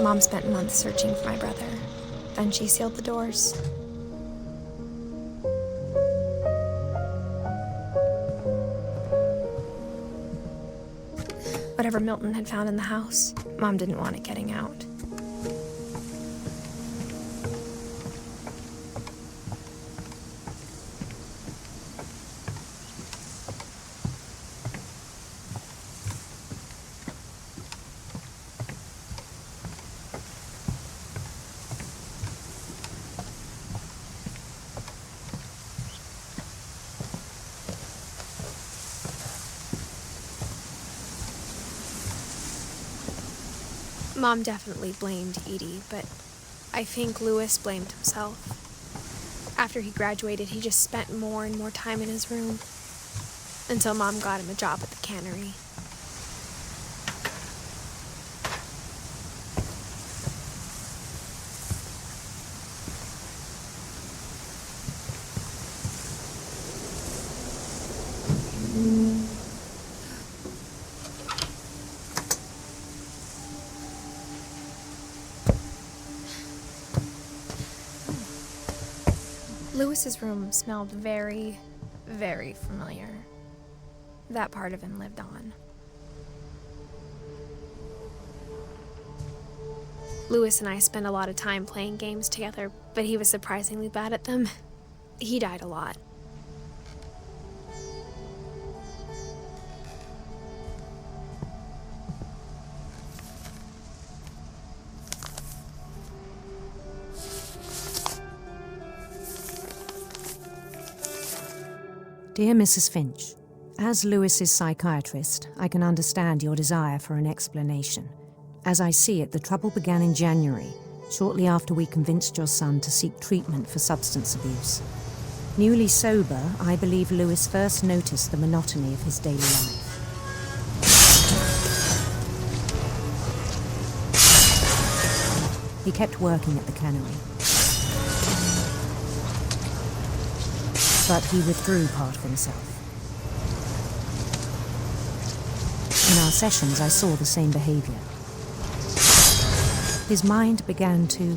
Mom spent months searching for my brother. Then she sealed the doors. Whatever Milton had found in the house, Mom didn't want it getting out. Mom definitely blamed Edie, but I think Louis blamed himself. After he graduated, he just spent more and more time in his room, until Mom got him a job at the cannery. Lewis's room smelled very, very familiar. That part of him lived on. Lewis and I spent a lot of time playing games together, but he was surprisingly bad at them. He died a lot. Dear Mrs. Finch, as Lewis's psychiatrist, I can understand your desire for an explanation. As I see it, the trouble began in January, shortly after we convinced your son to seek treatment for substance abuse. Newly sober, I believe Lewis first noticed the monotony of his daily life. He kept working at the cannery, but he withdrew part of himself. In our sessions, I saw the same behavior. His mind began to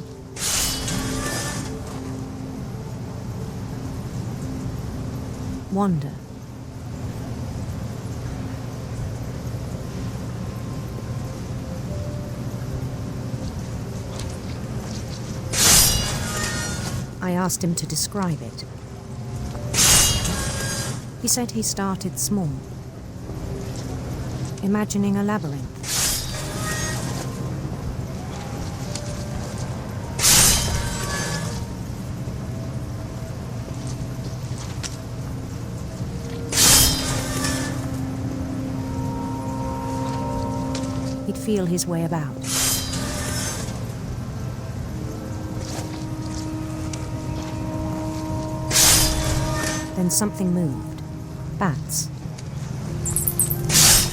wander. I asked him to describe it. He said he started small, imagining a labyrinth. He'd feel his way about. Then something moved. Bats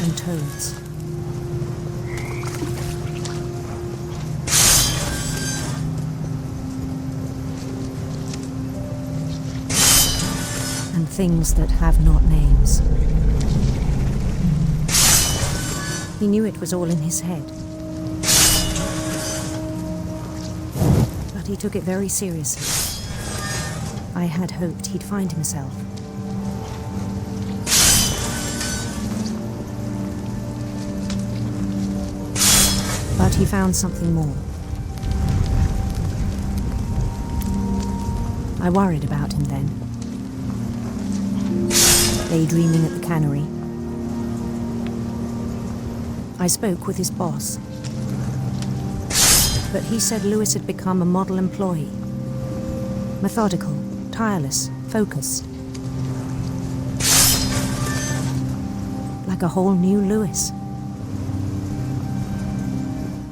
and toads. And things that have not names. He knew it was all in his head. But he took it very seriously. I had hoped he'd find himself. But he found something more. I worried about him then. Daydreaming at the cannery. I spoke with his boss. But he said Lewis had become a model employee. Methodical, tireless, focused. Like a whole new Lewis.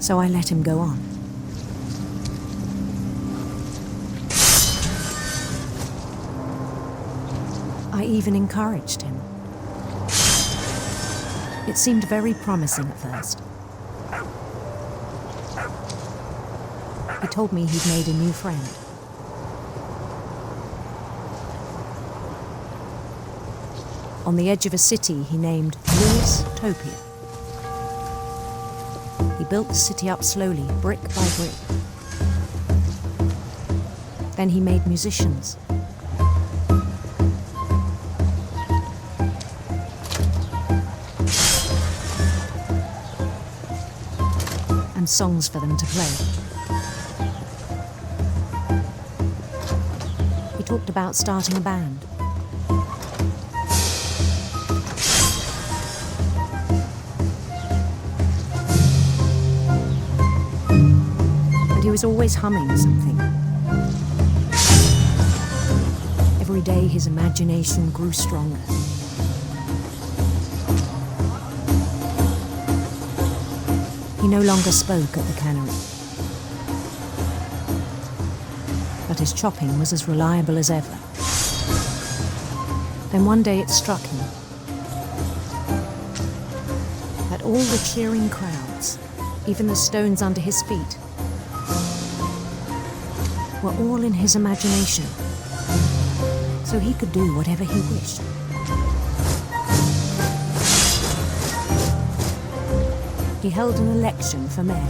So I let him go on. I even encouraged him. It seemed very promising at first. He told me he'd made a new friend. On the edge of a city he named Lewis-topia. He built the city up slowly, brick by brick. Then he made musicians. And songs for them to play. He talked about starting a band. He was always humming something. Every day his imagination grew stronger. He no longer spoke at the cannery. but his chopping was as reliable as ever. Then one day it struck him that all the cheering crowds, even the stones under his feet, were all in his imagination, so he could do whatever he wished. He held an election for mayor,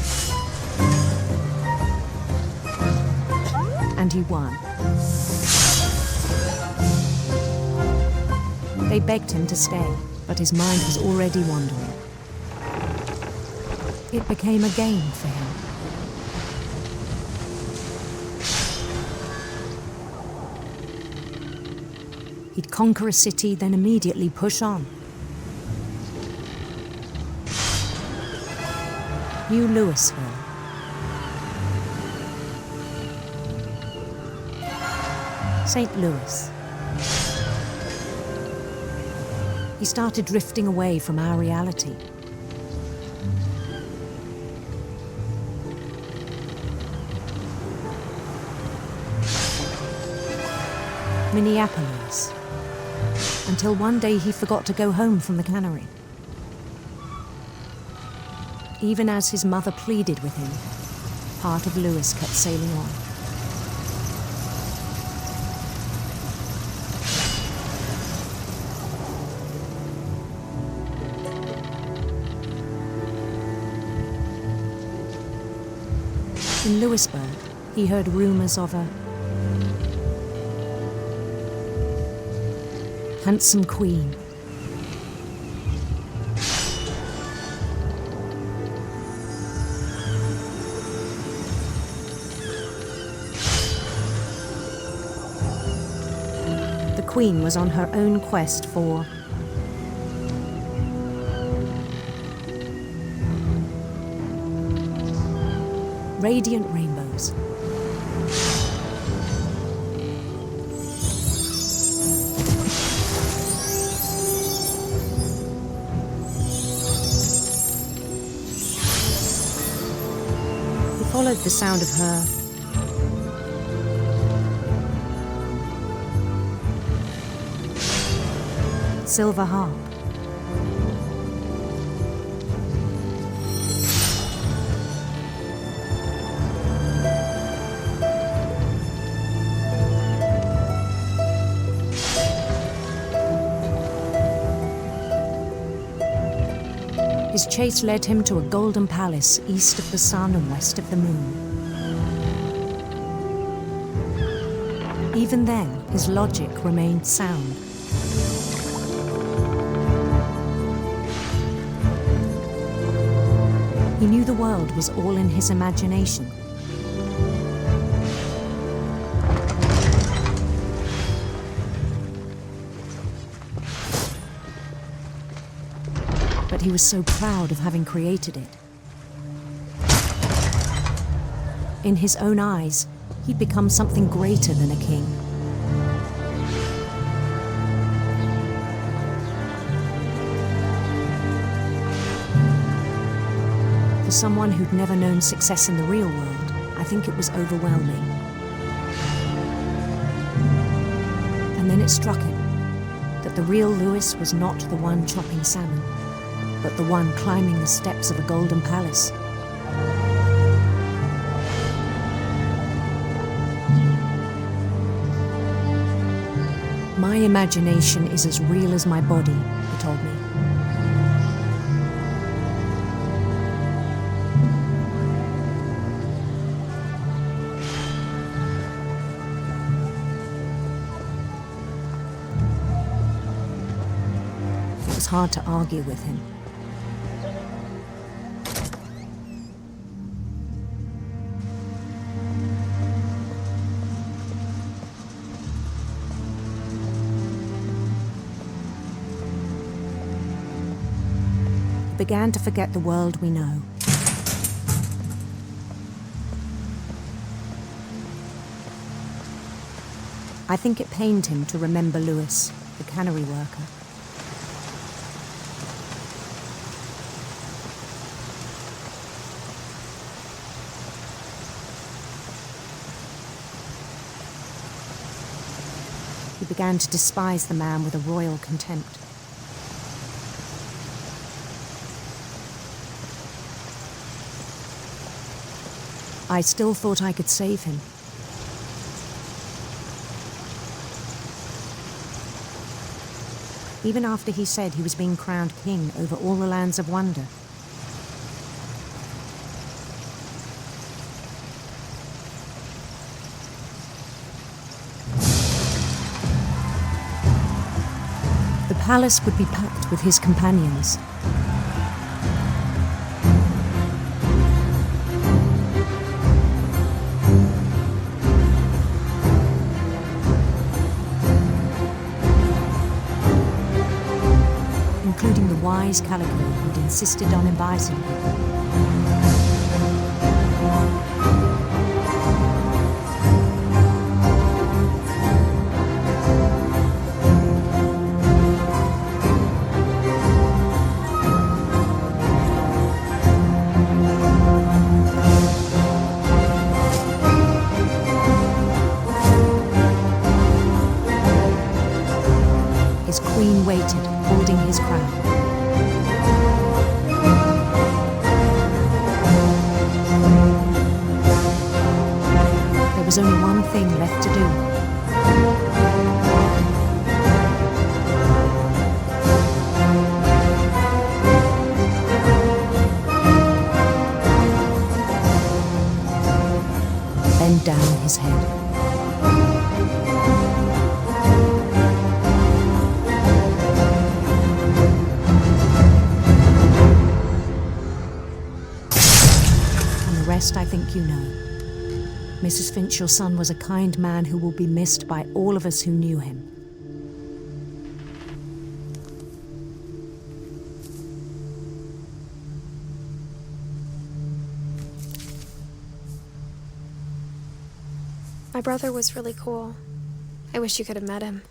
and he won. They begged him to stay, but his mind was already wandering. It became a game for him. He'd conquer a city, then immediately push on. New Louisville. St. Louis. He started drifting away from our reality. Minneapolis. Until one day he forgot to go home from the cannery. Even as his mother pleaded with him, part of Louis kept sailing on. In Louisburg, he heard rumors of a handsome queen. The queen was on her own quest for radiant rainbows. He followed the sound of her silver harp. His chase led him to a golden palace east of the sun and west of the moon. Even then, his logic remained sound. He knew the world was all in his imagination. But he was so proud of having created it. In his own eyes, he'd become something greater than a king. For someone who'd never known success in the real world, I think it was overwhelming. And then it struck him that the real Louis was not the one chopping salmon, but the one climbing the steps of a golden palace. My imagination is as real as my body, he told me. It was hard to argue with him. Began to forget the world we know. I think it pained him to remember Louis, the cannery worker. he began to despise the man with a royal contempt. I still thought I could save him. Even after he said he was being crowned king over all the lands of wonder. The palace would be packed with his companions. Including the wise Calico who'd insisted on advising him. His queen waited, holding his crown. There was only one thing left to do. Bend down his head. I think you know. Mrs. Finch, your son was a kind man who will be missed by all of us who knew him. My brother was really cool. I wish you could have met him.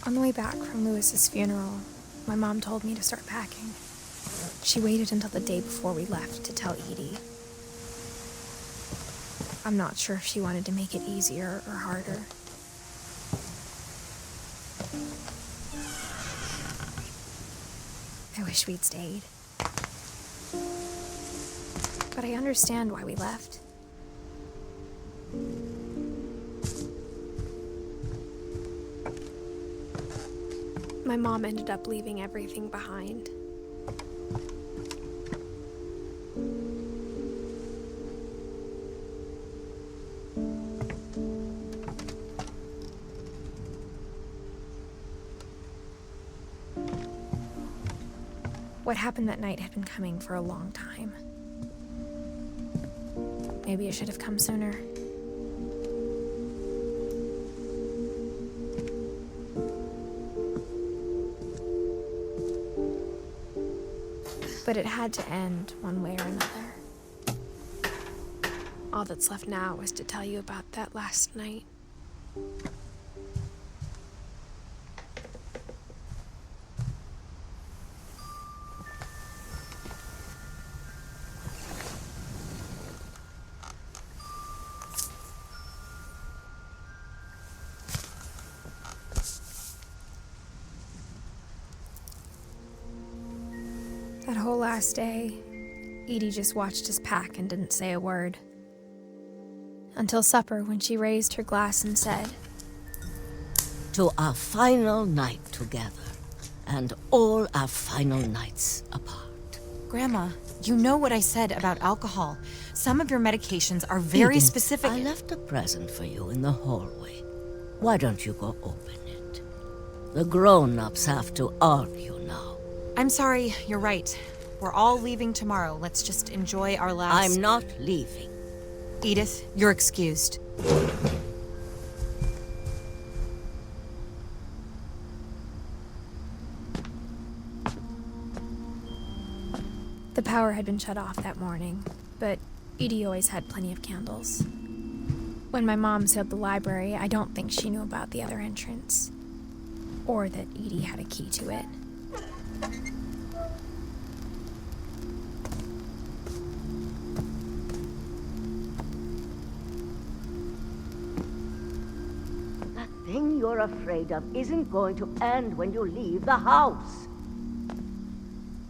On the way back from Lewis's funeral, my mom told me to start packing. She waited until the day before we left to tell Edie. I'm not sure if she wanted to make it easier or harder. I wish we'd stayed. But I understand why we left. My mom ended up leaving everything behind. What happened that night had been coming for a long time. Maybe it should have come sooner. But it had to end one way or another. All that's left now is to tell you about that last night. That whole last day, Edie just watched us pack and didn't say a word. Until supper, when she raised her glass and said, "To our final night together, and all our final nights apart." Grandma, you know what I said about alcohol. Some of your medications are very Edith, specific. I left a present for you in the hallway. Why don't you go open it? The grown-ups have to argue now. I'm sorry, you're right. We're all leaving tomorrow. Let's just enjoy our last... I'm not leaving. Edith, you're excused. The power had been shut off that morning, but Edie always had plenty of candles. When my mom sealed the library, I don't think she knew about the other entrance, or that Edie had a key to it. That thing you're afraid of isn't going to end when you leave the house.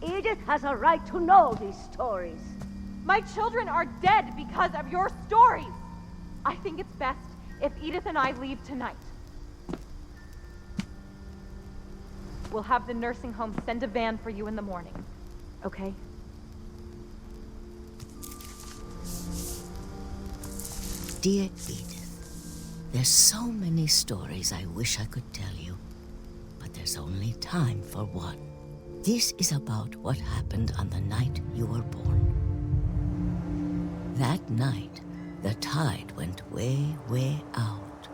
Edith has a right to know these stories. My children are dead because of your stories. I think it's best if Edith and I leave tonight. We'll have the nursing home send a van for you in the morning, okay? Dear Edith, there's so many stories I wish I could tell you, but there's only time for one. This is about what happened on the night you were born. That night, the tide went way, way out.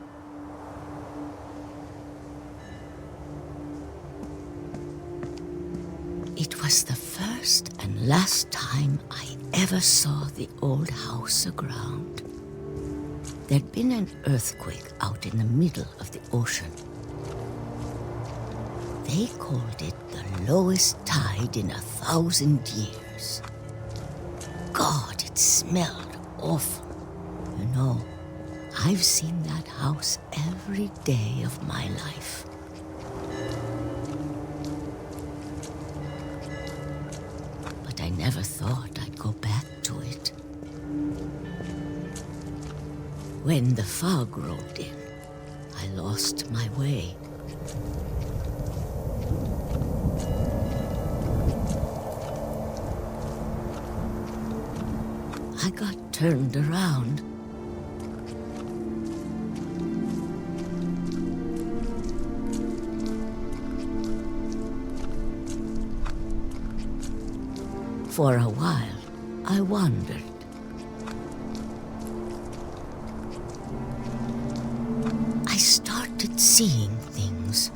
It was the first and last time I ever saw the old house aground. There'd been an earthquake out in the middle of the ocean. They called it the lowest tide in 1,000 years. God, it smelled awful. You know, I've seen that house every day of my life. But I never thought I'd go back to it. When the fog rolled in, I lost my way. I got turned around. For a while, I wandered. I started seeing things.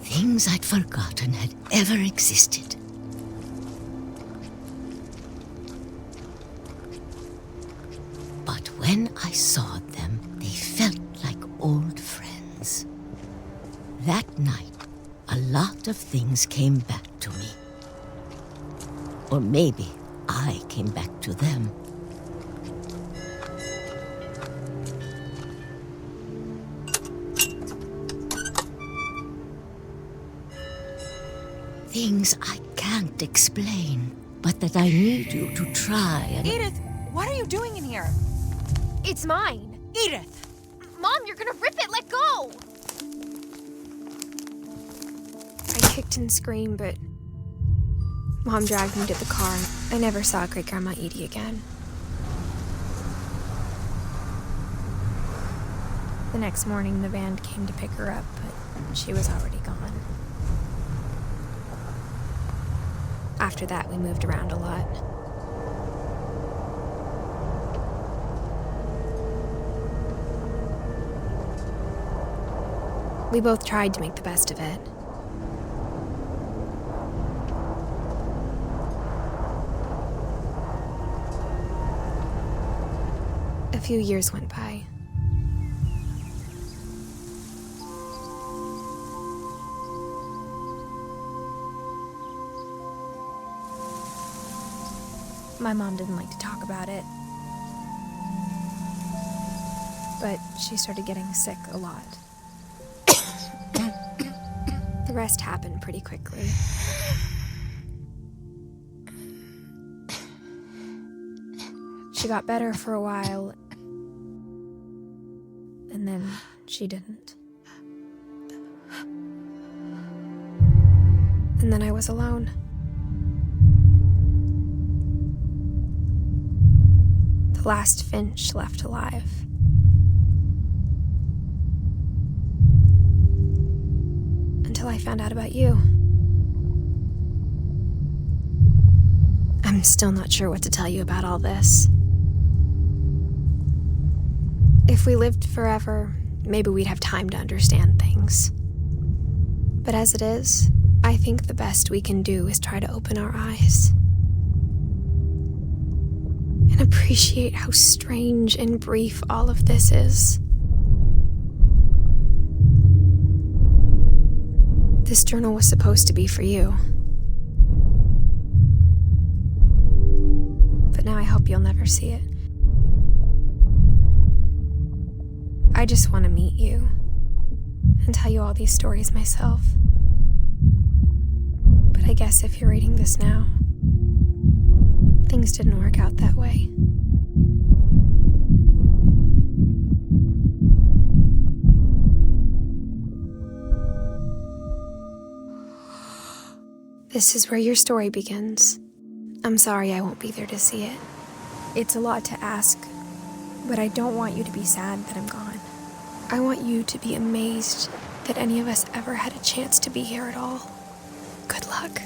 Things I'd forgotten had ever existed. But when I saw them, they felt like old friends. That night, a lot of things came back to me. Or maybe I came back to them. Things I can't explain, but that I need you to try and... Edith, what are you doing in here? It's mine. Edith! Mom, you're gonna rip it! Let go! I kicked and screamed, but Mom dragged me to the car. I never saw Great-Grandma Edie again. The next morning, the van came to pick her up, but she was already gone. After that, we moved around a lot. We both tried to make the best of it. A few years went by. My mom didn't like to talk about it, but she started getting sick a lot. The rest happened pretty quickly. She got better for a while, and then she didn't. And then I was alone. The last Finch left alive. until I found out about you. I'm still not sure what to tell you about all this. If we lived forever, maybe we'd have time to understand things. But as it is, I think the best we can do is try to open our eyes and appreciate how strange and brief all of this is. This journal was supposed to be for you. But now I hope you'll never see it. I just want to meet you and tell you all these stories myself. But I guess if you're reading this now, things didn't work out that way. This is where your story begins. I'm sorry I won't be there to see it. It's a lot to ask, but I don't want you to be sad that I'm gone. I want you to be amazed that any of us ever had a chance to be here at all. Good luck.